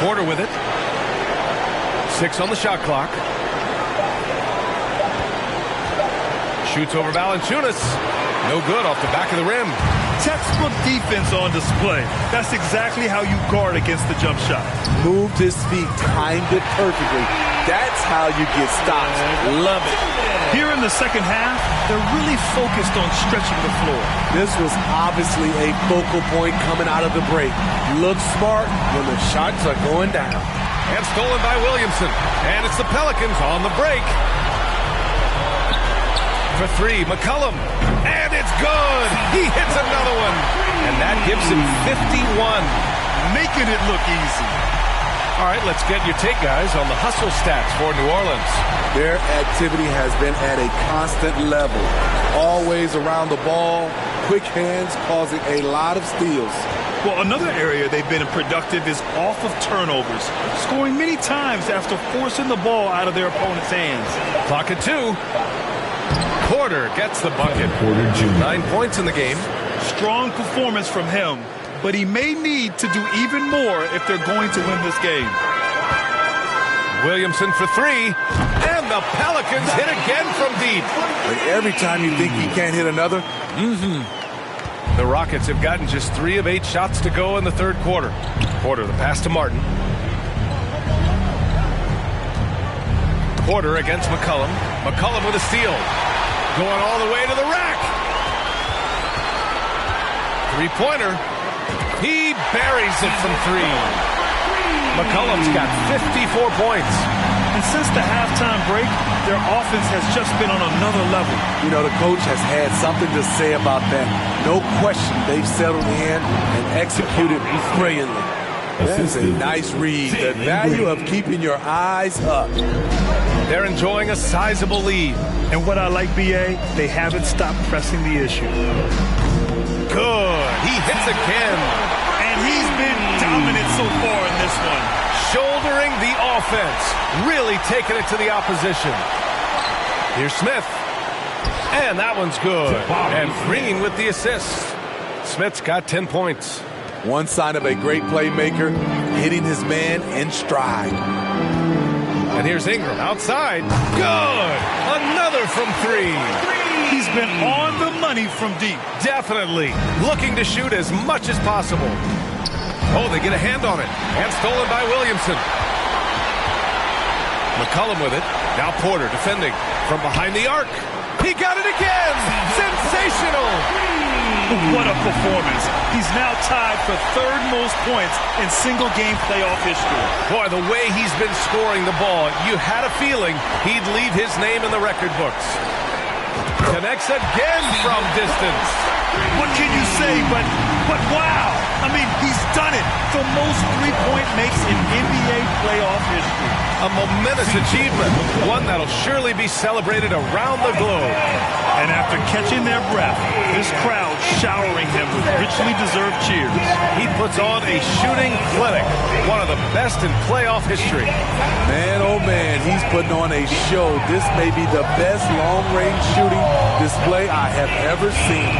Speaker 7: Porter with it. 6 on the shot clock. Shoots over Valanciunas. No good off the back of the rim.
Speaker 10: Textbook defense on display. That's exactly how you guard against the jump shot.
Speaker 9: Moved his feet, timed it perfectly. That's how you get stops. Love it.
Speaker 10: Here in the second half, they're really focused on stretching the floor.
Speaker 9: This was obviously a focal point coming out of the break. Look smart when the shots are going down.
Speaker 7: And stolen by Williamson. And it's the Pelicans on the break. For 3, McCollum. And it's good. He hits another one. And that gives him 51.
Speaker 10: Making it look easy.
Speaker 7: All right, let's get your take, guys, on the hustle stats for New Orleans.
Speaker 9: Their activity has been at a constant level. Always around the ball, quick hands causing a lot of steals.
Speaker 10: Well, another area they've been productive is off of turnovers, scoring many times after forcing the ball out of their opponent's hands.
Speaker 7: Clock at 2. Porter gets the bucket.
Speaker 11: Porter Jr.
Speaker 7: 9 points in the game.
Speaker 10: Strong performance from him, but he may need to do even more if they're going to win this game.
Speaker 7: Williamson for 3, and the Pelicans hit again from deep.
Speaker 9: Like every time you think he can't hit another,
Speaker 7: The Rockets have gotten just 3 of 8 shots to go in the third quarter. Porter, the pass to Martin. Porter against McCollum. McCollum with a steal. Going all the way to the rack. 3-pointer. He buries it from 3. McCollum's got 54 points.
Speaker 10: And since the halftime break, their offense has just been on another level.
Speaker 9: you know, the coach has had something to say about that. No question, they've settled in and executed brilliantly. That's a nice read. The value of keeping your eyes up.
Speaker 7: They're enjoying a sizable lead.
Speaker 10: And what I like, B.A., they haven't stopped pressing the issue.
Speaker 7: Good. He hits again.
Speaker 10: And he's been dominant so far in this one.
Speaker 7: Shouldering the offense. Really taking it to the opposition. Here's Smith. And that one's good. And Green with the assist. Smith's got 10 points.
Speaker 9: One sign of a great playmaker, hitting his man in stride.
Speaker 7: And here's Ingram outside. Good. Another from 3.
Speaker 10: He's been on the money from deep.
Speaker 7: Definitely. Looking to shoot as much as possible. Oh, they get a hand on it. And stolen by Williamson. McCollum with it. Now Porter defending from behind the arc. He got it again. Sensational.
Speaker 10: What a performance. He's now tied for third most points in single-game playoff history.
Speaker 7: Boy, the way he's been scoring the ball, you had a feeling he'd leave his name in the record books. Connects again from distance.
Speaker 10: What can you say but wow. I mean, he's done it. The most three-point makes in NBA playoff history.
Speaker 7: A momentous achievement, one that'll surely be celebrated around the globe.
Speaker 10: And after catching their breath, this crowd showering him with richly deserved cheers.
Speaker 7: He puts on a shooting clinic, one of the best in playoff history.
Speaker 9: Man, oh man, he's putting on a show. This may be the best long-range shooting display I have ever seen.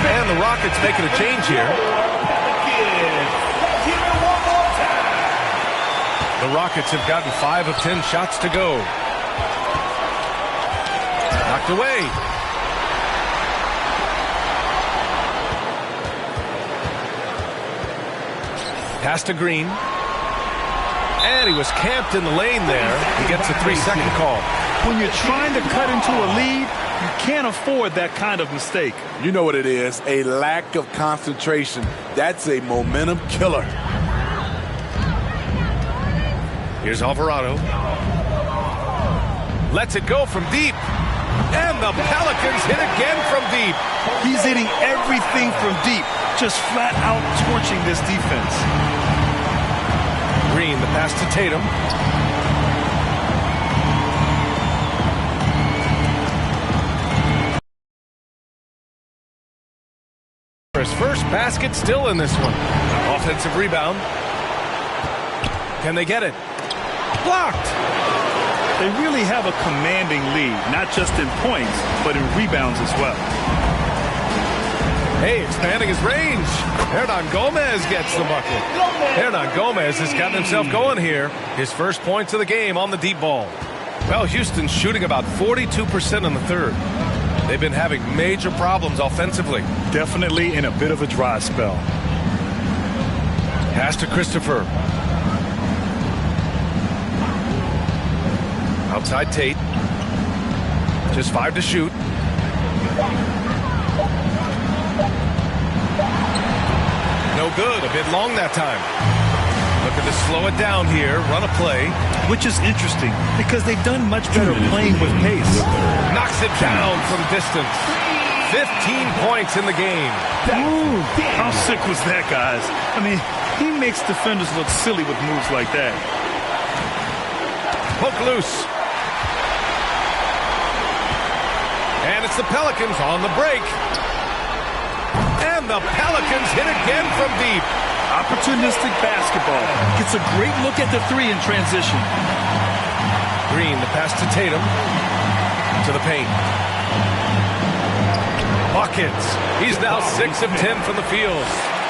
Speaker 7: And the Rockets making a change here. The Rockets have gotten 5 of 10 shots to go. Knocked away. Pass to Green. And he was camped in the lane there. He gets a 3-second call.
Speaker 10: When you're trying to cut into a lead, you can't afford that kind of mistake.
Speaker 9: You know what it is, a lack of concentration. That's a momentum killer.
Speaker 7: Here's Alvarado. Lets it go from deep. And the Pelicans hit again from deep.
Speaker 10: He's hitting everything from deep, just flat out torching this defense.
Speaker 7: Green, the pass to Tatum. His first basket still in this one. Offensive rebound. Can they get it? Blocked.
Speaker 10: They really have a commanding lead, not just in points, but in rebounds as well.
Speaker 7: Hey, expanding his range. Hernan Gomez gets the bucket. Hernan Gomez has gotten himself going here. His first points of the game on the deep ball. Well, Houston's shooting about 42% in the third. They've been having major problems offensively.
Speaker 10: Definitely in a bit of a dry spell.
Speaker 7: Pass to Christopher. Outside Tate. Just 5 to shoot. No good. A bit long that time. Looking to slow it down here. Run a play.
Speaker 10: Which is interesting because they've done much better playing with pace.
Speaker 7: Knocks it down from distance. 15 points in the game.
Speaker 10: Ooh, how sick was that, guys? I mean, he makes defenders look silly with moves like that.
Speaker 7: Poke loose. And it's the Pelicans on the break. And the Pelicans hit again from deep.
Speaker 10: Opportunistic basketball. Gets a great look at the three in transition.
Speaker 7: Green, the pass to Tatum. To the paint. Buckets. He's now 6 of 10 from the field.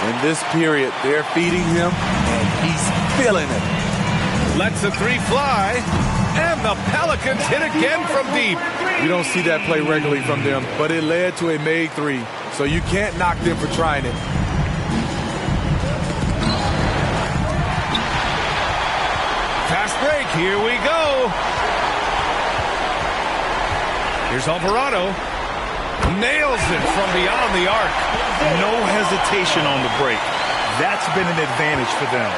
Speaker 9: In this period, they're feeding him, and he's feeling it.
Speaker 7: Lets the three fly. And the Pelicans hit again from deep.
Speaker 9: You don't see that play regularly from them, but it led to a made three. So you can't knock them for trying it.
Speaker 7: Fast break, here we go. Here's Alvarado. Nails it from beyond the arc.
Speaker 10: No hesitation on the break. That's been an advantage for them.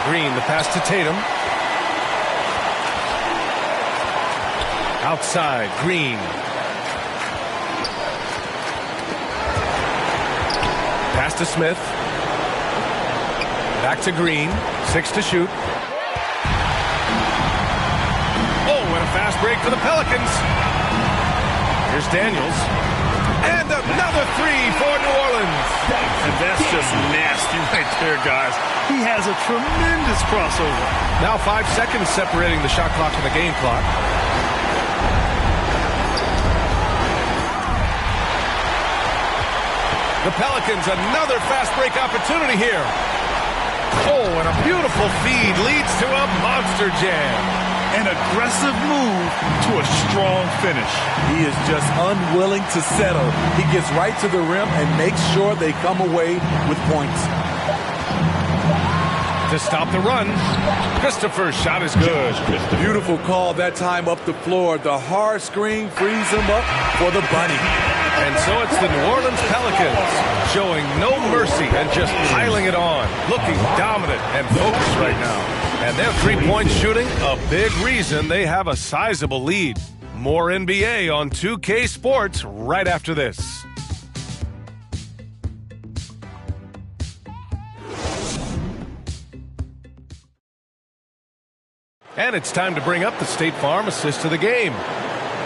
Speaker 7: Green, the pass to Tatum. Outside, Green. Pass to Smith. Back to Green. 6 to shoot. Oh, and a fast break for the Pelicans. Here's Daniels. And another three for New Orleans.
Speaker 10: And that's just nasty right there, guys. He has a tremendous crossover.
Speaker 7: Now 5 seconds separating the shot clock from the game clock. The Pelicans, another fast break opportunity here. Oh, and a beautiful feed leads to a monster jam.
Speaker 10: An aggressive move to a strong finish.
Speaker 9: He is just unwilling to settle. He gets right to the rim and makes sure they come away with points.
Speaker 7: To stop the run, Christopher's shot is good.
Speaker 9: Beautiful call that time up the floor. The hard screen frees him up for the bunny.
Speaker 7: And so it's the New Orleans Pelicans showing no mercy and just piling it on, looking dominant and focused right now. And their three-point shooting, a big reason they have a sizable lead. More NBA on 2K Sports right after this. And it's time to bring up the State Farm assist to the game.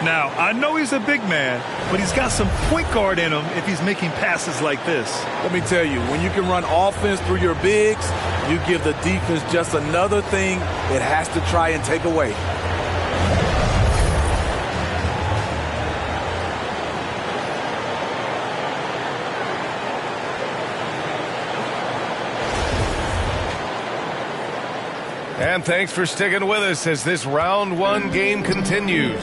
Speaker 10: Now, I know he's a big man, but he's got some point guard in him if he's making passes like this.
Speaker 9: Let me tell you, when you can run offense through your bigs, you give the defense just another thing it has to try and take away.
Speaker 7: And thanks for sticking with us as this round one game continues.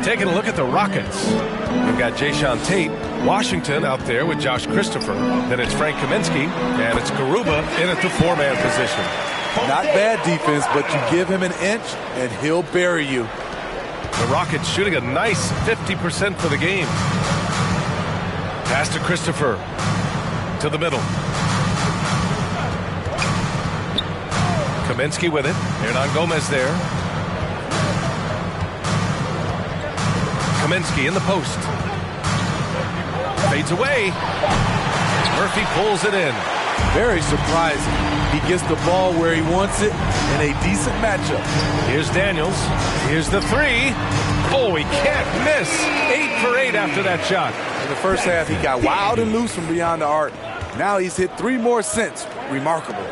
Speaker 7: Taking a look at the Rockets. We've got Jayshawn Tate, Washington out there with Josh Christopher. Then it's Frank Kaminsky, and it's Garuba in at the four-man position.
Speaker 9: Not bad defense, but you give him an inch, and he'll bury you.
Speaker 7: The Rockets shooting a nice 50% for the game. Pass to Christopher. To the middle. Kaminsky with it. Hernan Gomez there. Kaminsky in the post. Fades away. Murphy pulls it in.
Speaker 9: Very surprising. He gets the ball where he wants it in a decent matchup.
Speaker 7: Here's Daniels. Here's the three. Oh, he can't miss. 8 for 8 after that shot.
Speaker 9: In the first half, he got wild and loose from beyond the arc. Now he's hit 3 more since. Remarkable.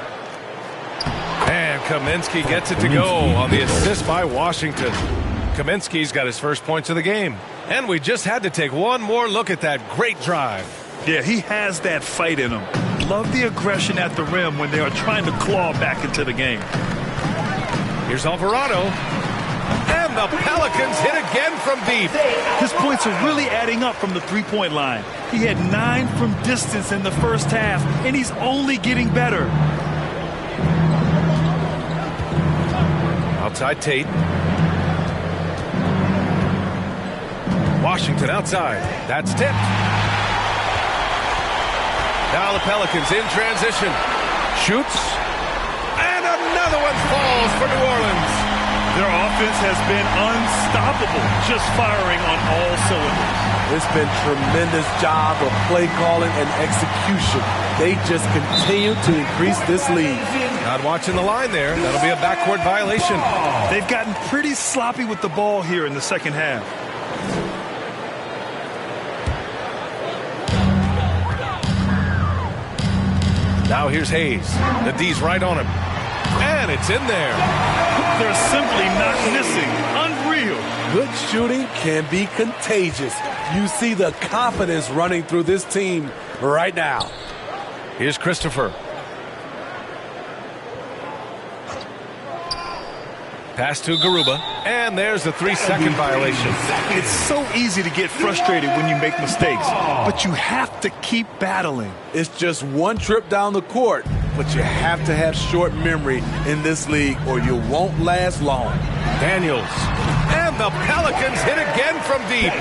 Speaker 7: And Kaminsky gets it to go on the assist by Washington. Kaminsky's got his first points of the game. And we just had to take one more look at that great drive.
Speaker 10: Yeah, he has that fight in him. Love the aggression at the rim when they are trying to claw back into the game.
Speaker 7: Here's Alvarado. And the Pelicans hit again from deep.
Speaker 10: His points are really adding up from the three-point line. He had 9 from distance in the first half, and he's only getting better.
Speaker 7: Outside Tate. Washington outside. That's tipped. Now the Pelicans in transition. Shoots. And another one falls for New Orleans.
Speaker 10: Their offense has been unstoppable, just firing on all cylinders.
Speaker 9: It's been tremendous job of play calling and execution. They just continue to increase this lead.
Speaker 7: Not watching the line there. That'll be a backcourt violation.
Speaker 10: They've gotten pretty sloppy with the ball here in the second half.
Speaker 7: Now here's Hayes. The D's right on him. And it's in there.
Speaker 10: They're simply not missing. Unreal.
Speaker 9: Good shooting can be contagious. You see the confidence running through this team right now.
Speaker 7: Here's Christopher. Pass to Garuba. And there's the 3-second violation.
Speaker 10: It's so easy to get frustrated when you make mistakes, but you have to keep battling.
Speaker 9: It's just one trip down the court, but you have to have short memory in this league or you won't last long.
Speaker 7: Daniels. And the Pelicans hit again from deep.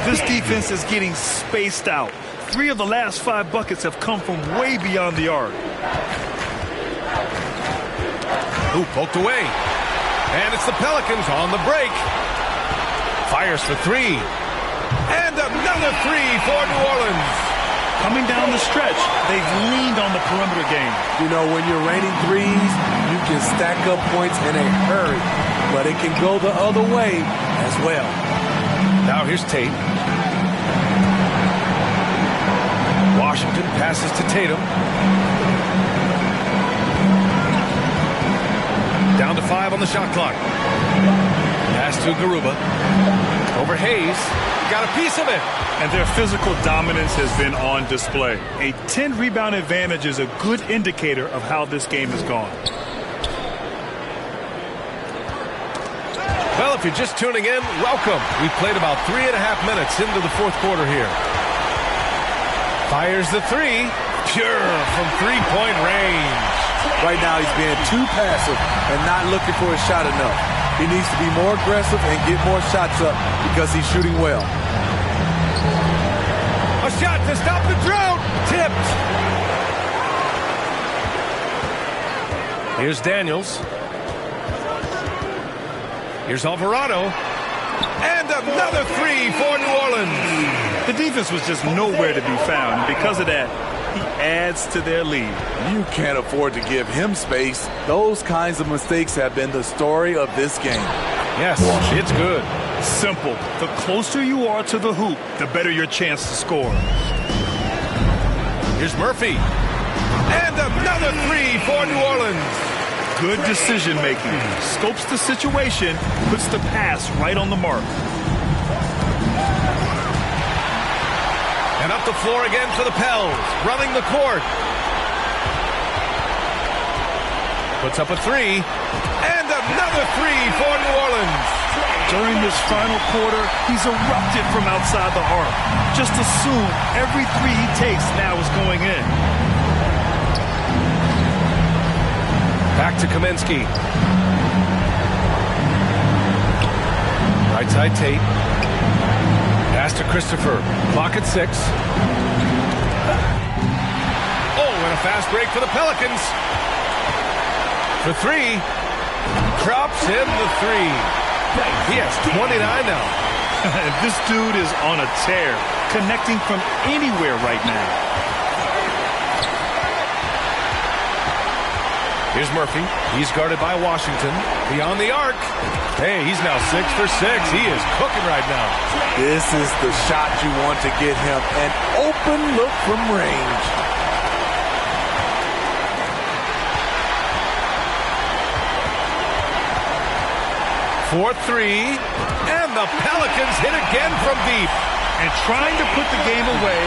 Speaker 10: This defense is getting spaced out. 3 of the last 5 buckets have come from way beyond the arc.
Speaker 7: Ooh, poked away. And it's the Pelicans on the break. Fires for 3. And another 3 for New Orleans.
Speaker 10: Coming down the stretch, they've leaned on the perimeter game.
Speaker 9: You know, when you're raining threes, you can stack up points in a hurry. But it can go the other way as well.
Speaker 7: Now here's Tate. Washington passes to Tatum. Down to 5 on the shot clock. Pass to Garuba. Over Hayes. Got a piece of it.
Speaker 10: And their physical dominance has been on display. A 10-rebound advantage is a good indicator of how this game has gone.
Speaker 7: Well, if you're just tuning in, welcome. We've played about 3.5 minutes into the fourth quarter here. Fires the three. Pure from three-point range.
Speaker 9: Right now, he's being too passive and not looking for a shot enough. He needs to be more aggressive and get more shots up because he's shooting well.
Speaker 7: A shot to stop the drought. Tipped. Here's Daniels. Here's Alvarado. And another three for New Orleans.
Speaker 10: The defense was just nowhere to be found. Because of that, he adds to their lead.
Speaker 9: You can't afford to give him space. Those kinds of mistakes have been the story of this game.
Speaker 7: Yes, it's good.
Speaker 10: Simple. The closer you are to the hoop, the better your chance to score.
Speaker 7: Here's Murphy. And another three for New Orleans.
Speaker 10: Good decision-making. Scopes the situation, puts the pass right on the mark.
Speaker 7: And up the floor again for the Pels. Running the court. Puts up a three. And another three for New Orleans.
Speaker 10: During this final quarter, he's erupted from outside the arc. Just assume every three he takes now is going in.
Speaker 7: Back to Kaminsky. Right side Tate. Pass to Christopher. Clock at 6. Oh, and a fast break for the Pelicans. For three. Drops in the three. He has 29 now.
Speaker 10: This dude is on a tear, connecting from anywhere right now.
Speaker 7: Here's Murphy. He's guarded by Washington. Beyond the arc. Hey, he's now 6 for 6. He is cooking right now.
Speaker 9: This is the shot you want to get him. An open look from range.
Speaker 7: For three. And the Pelicans hit again from deep.
Speaker 10: And trying to put the game away,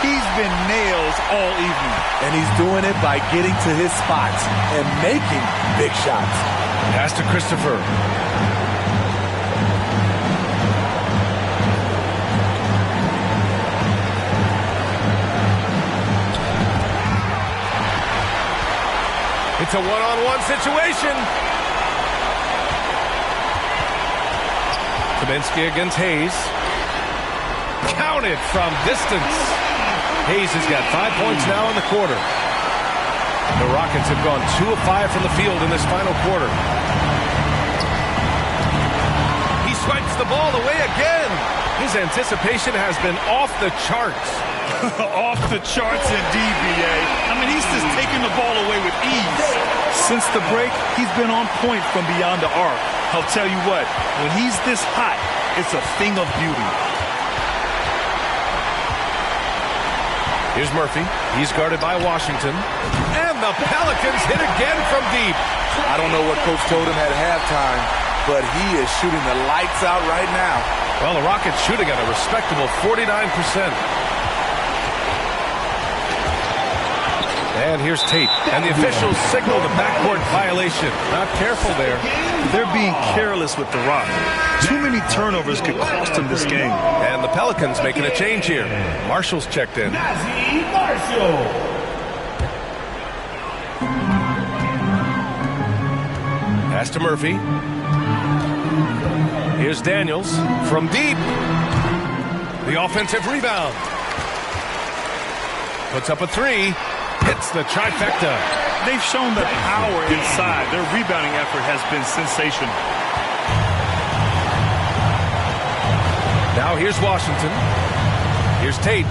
Speaker 10: he's been nails all evening.
Speaker 9: And he's doing it by getting to his spots and making big shots.
Speaker 7: Pass to Christopher. It's a one-on-one situation. Kaminsky against Hayes. Counted from distance. Hayes has got 5 points now in the quarter. The Rockets have gone 2 of 5 from the field in this final quarter. He swipes the ball away again. His anticipation has been off the charts.
Speaker 10: Off the charts indeed, B.A. I mean, he's just taking the ball away with ease. Since the break, he's been on point from beyond the arc. I'll tell you what, when he's this hot, it's a thing of beauty.
Speaker 7: Here's Murphy. He's guarded by Washington. And the Pelicans hit again from deep.
Speaker 9: I don't know what Coach told him at halftime, but he is shooting the lights out right now.
Speaker 7: Well, the Rockets shooting at a respectable 49%. And here's Tate. And the officials signal the backcourt violation. Not careful there.
Speaker 10: They're being careless with the rock. Too many turnovers could cost them this game.
Speaker 7: And the Pelicans making a change here. Marshall's checked in. Pass to Murphy. Here's Daniels from deep. The offensive rebound. Puts up a three. Hits the trifecta.
Speaker 10: They've shown the power inside. Their rebounding effort has been sensational.
Speaker 7: Now here's Washington. Here's Tate.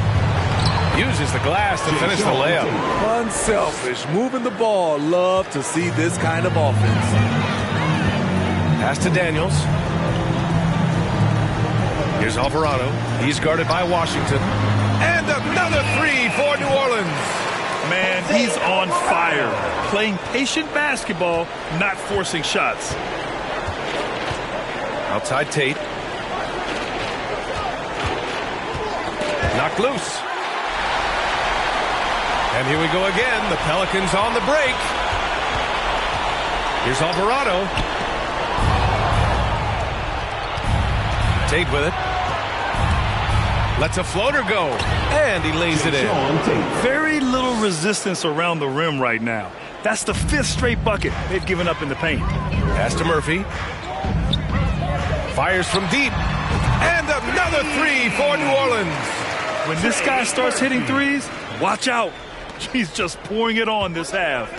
Speaker 7: Uses the glass to finish the layup.
Speaker 9: Unselfish. Moving the ball. Love to see this kind of offense.
Speaker 7: Pass to Daniels. Here's Alvarado. He's guarded by Washington. And another three for New Orleans.
Speaker 10: Man, he's on fire. Playing patient basketball, not forcing shots.
Speaker 7: Outside Tate. knocked loose. And here we go again. The Pelicans on the break. Here's Alvarado. Tate with it. Lets a floater go. And he lays it in.
Speaker 10: Very little resistance around the rim right now. That's the 5th straight bucket they've given up in the paint.
Speaker 7: Pass to Murphy. Fires from deep. And another three for New Orleans.
Speaker 10: When this guy starts hitting threes, watch out. He's just pouring it on this half.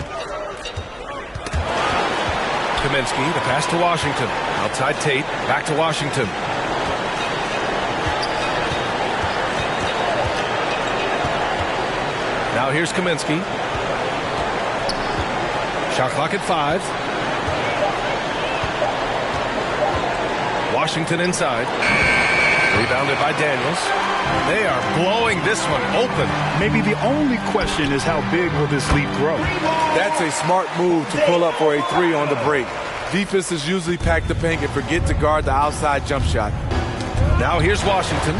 Speaker 7: Kaminsky, the pass to Washington. Outside Tate, back to Washington. Now here's Kaminsky. Shot clock at 5. Washington inside. Rebounded by Daniels. They are blowing this one open.
Speaker 10: Maybe the only question is how big will this lead grow?
Speaker 9: That's a smart move to pull up for a 3 on the break. Defenses usually pack the paint and forget to guard the outside jump shot.
Speaker 7: Now here's Washington.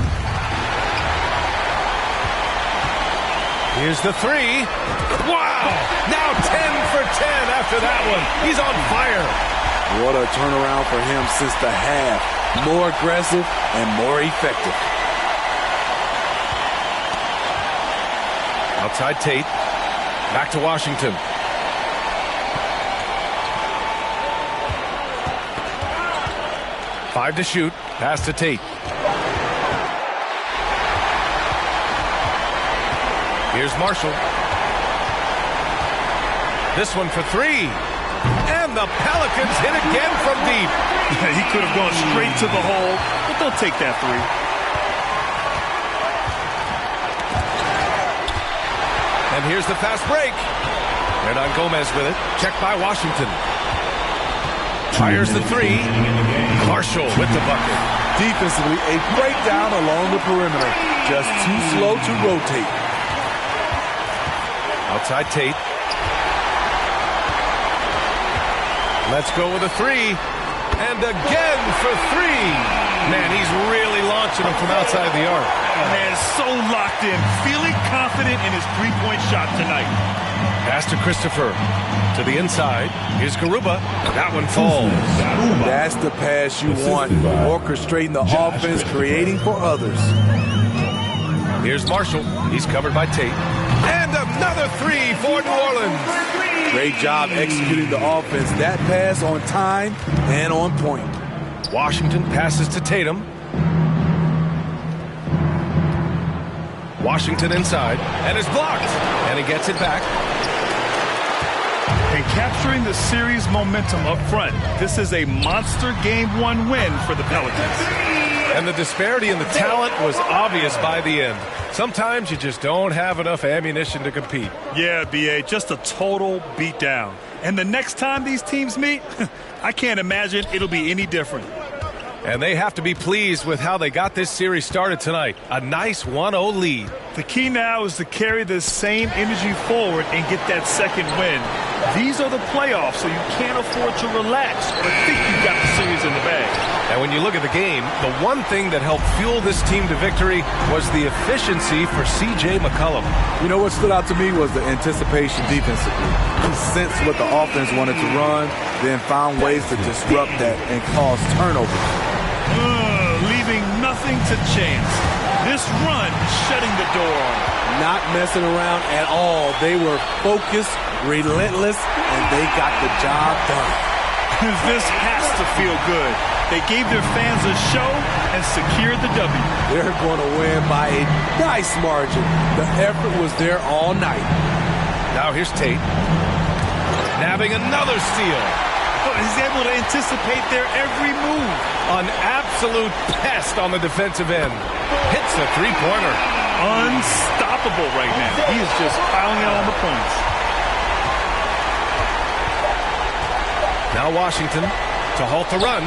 Speaker 7: Here's the 3. Wow! Now 10 for 10 after that one. He's on fire.
Speaker 9: What a turnaround for him since the half. More aggressive and more effective.
Speaker 7: Outside Tate. Back to Washington. Five to shoot. Pass to Tate. Here's Marshall. This one for 3. And the Pelicans hit again from deep.
Speaker 10: He could have gone straight to the hole, but they'll take that 3.
Speaker 7: And here's the fast break. Hernan Gomez with it. Checked by Washington. Fires the 3. Marshall with the bucket.
Speaker 9: Defensively, a breakdown along the perimeter. Just too slow to rotate.
Speaker 7: Outside Tate. Let's go with a 3. And again for 3. Man, he's really launching them from outside the arc.
Speaker 10: Man, so locked in, feeling confident in his three-point shot tonight.
Speaker 7: Pass to Christopher. To the inside. Here's Garuba. That one falls.
Speaker 9: That's the pass you want. Orchestrating the offense, creating for others.
Speaker 7: Here's Marshall. He's covered by Tate. And another 3 for New Orleans.
Speaker 9: Great job executing the offense. That pass on time and on point.
Speaker 7: Washington passes to Tatum. Washington inside. And is blocked. And he gets it back.
Speaker 10: And capturing the series momentum up front. This is a monster Game 1 win for the Pelicans.
Speaker 7: And the disparity in the talent was obvious by the end. Sometimes you just don't have enough ammunition to compete.
Speaker 10: Yeah, B.A., just a total beatdown. And the next time these teams meet, I can't imagine it'll be any different.
Speaker 7: And they have to be pleased with how they got this series started tonight. A nice 1-0 lead.
Speaker 10: The key now is to carry this same energy forward and get that second win. These are the playoffs, so you can't afford to relax or think you've got the series in the bag.
Speaker 7: And when you look at the game, the one thing that helped fuel this team to victory was the efficiency for C.J. McCollum.
Speaker 9: You know what stood out to me was the anticipation defensively. He sensed what the offense wanted to run, then found ways to disrupt that and cause turnovers.
Speaker 10: Leaving nothing to chance. This run shutting the door on it.
Speaker 9: Not messing around at all. They were focused, relentless, and they got the job done.
Speaker 10: This has to feel good. They gave their fans a show and secured the W.
Speaker 9: They're going to win by a nice margin. The effort was there all night.
Speaker 7: Now here's Tate. Nabbing another steal.
Speaker 10: He's able to anticipate their every move.
Speaker 7: An absolute pest on the defensive end. Hits a three-pointer.
Speaker 10: Unstoppable right now. He is just piling on the points. Now Washington to halt the run.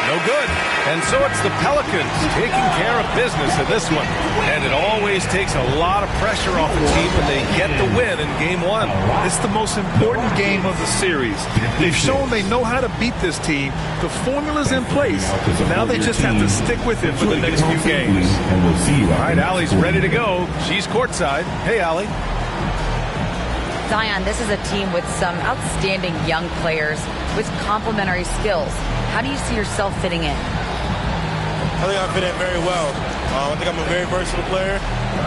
Speaker 10: No good.
Speaker 7: And so it's the Pelicans taking care of business in this one. And it always takes a lot of pressure off a team when they get the win in Game 1.
Speaker 10: It's the most important game of the series. They've shown they know how to beat this team. The formula's in place. Now they just have to stick with it for the next few games.
Speaker 11: And we'll see you.
Speaker 7: All right, Allie's ready to go. She's courtside. Hey, Allie.
Speaker 8: Zion, this is a team with some outstanding young players with complementary skills. How do you see yourself fitting in?
Speaker 15: I think I fit in very well. I think I'm a very versatile player.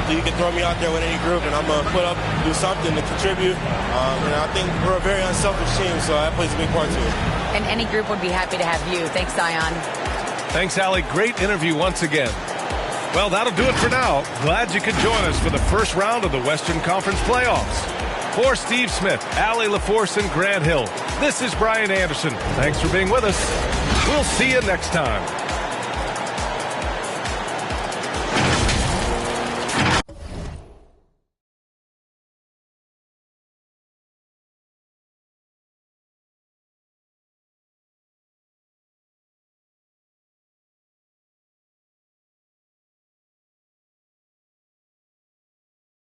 Speaker 15: So you can throw me out there with any group, and I'm going to put up, do something to contribute. And I think we're a very unselfish team, so that plays a big part to it.
Speaker 8: And any group would be happy to have you. Thanks, Zion.
Speaker 7: Thanks, Allie. Great interview once again. Well, that'll do it for now. Glad you could join us for the first round of the Western Conference playoffs. For Steve Smith, Allie LaForce, and Grant Hill, this is Brian Anderson. Thanks for being with us. We'll see you next time.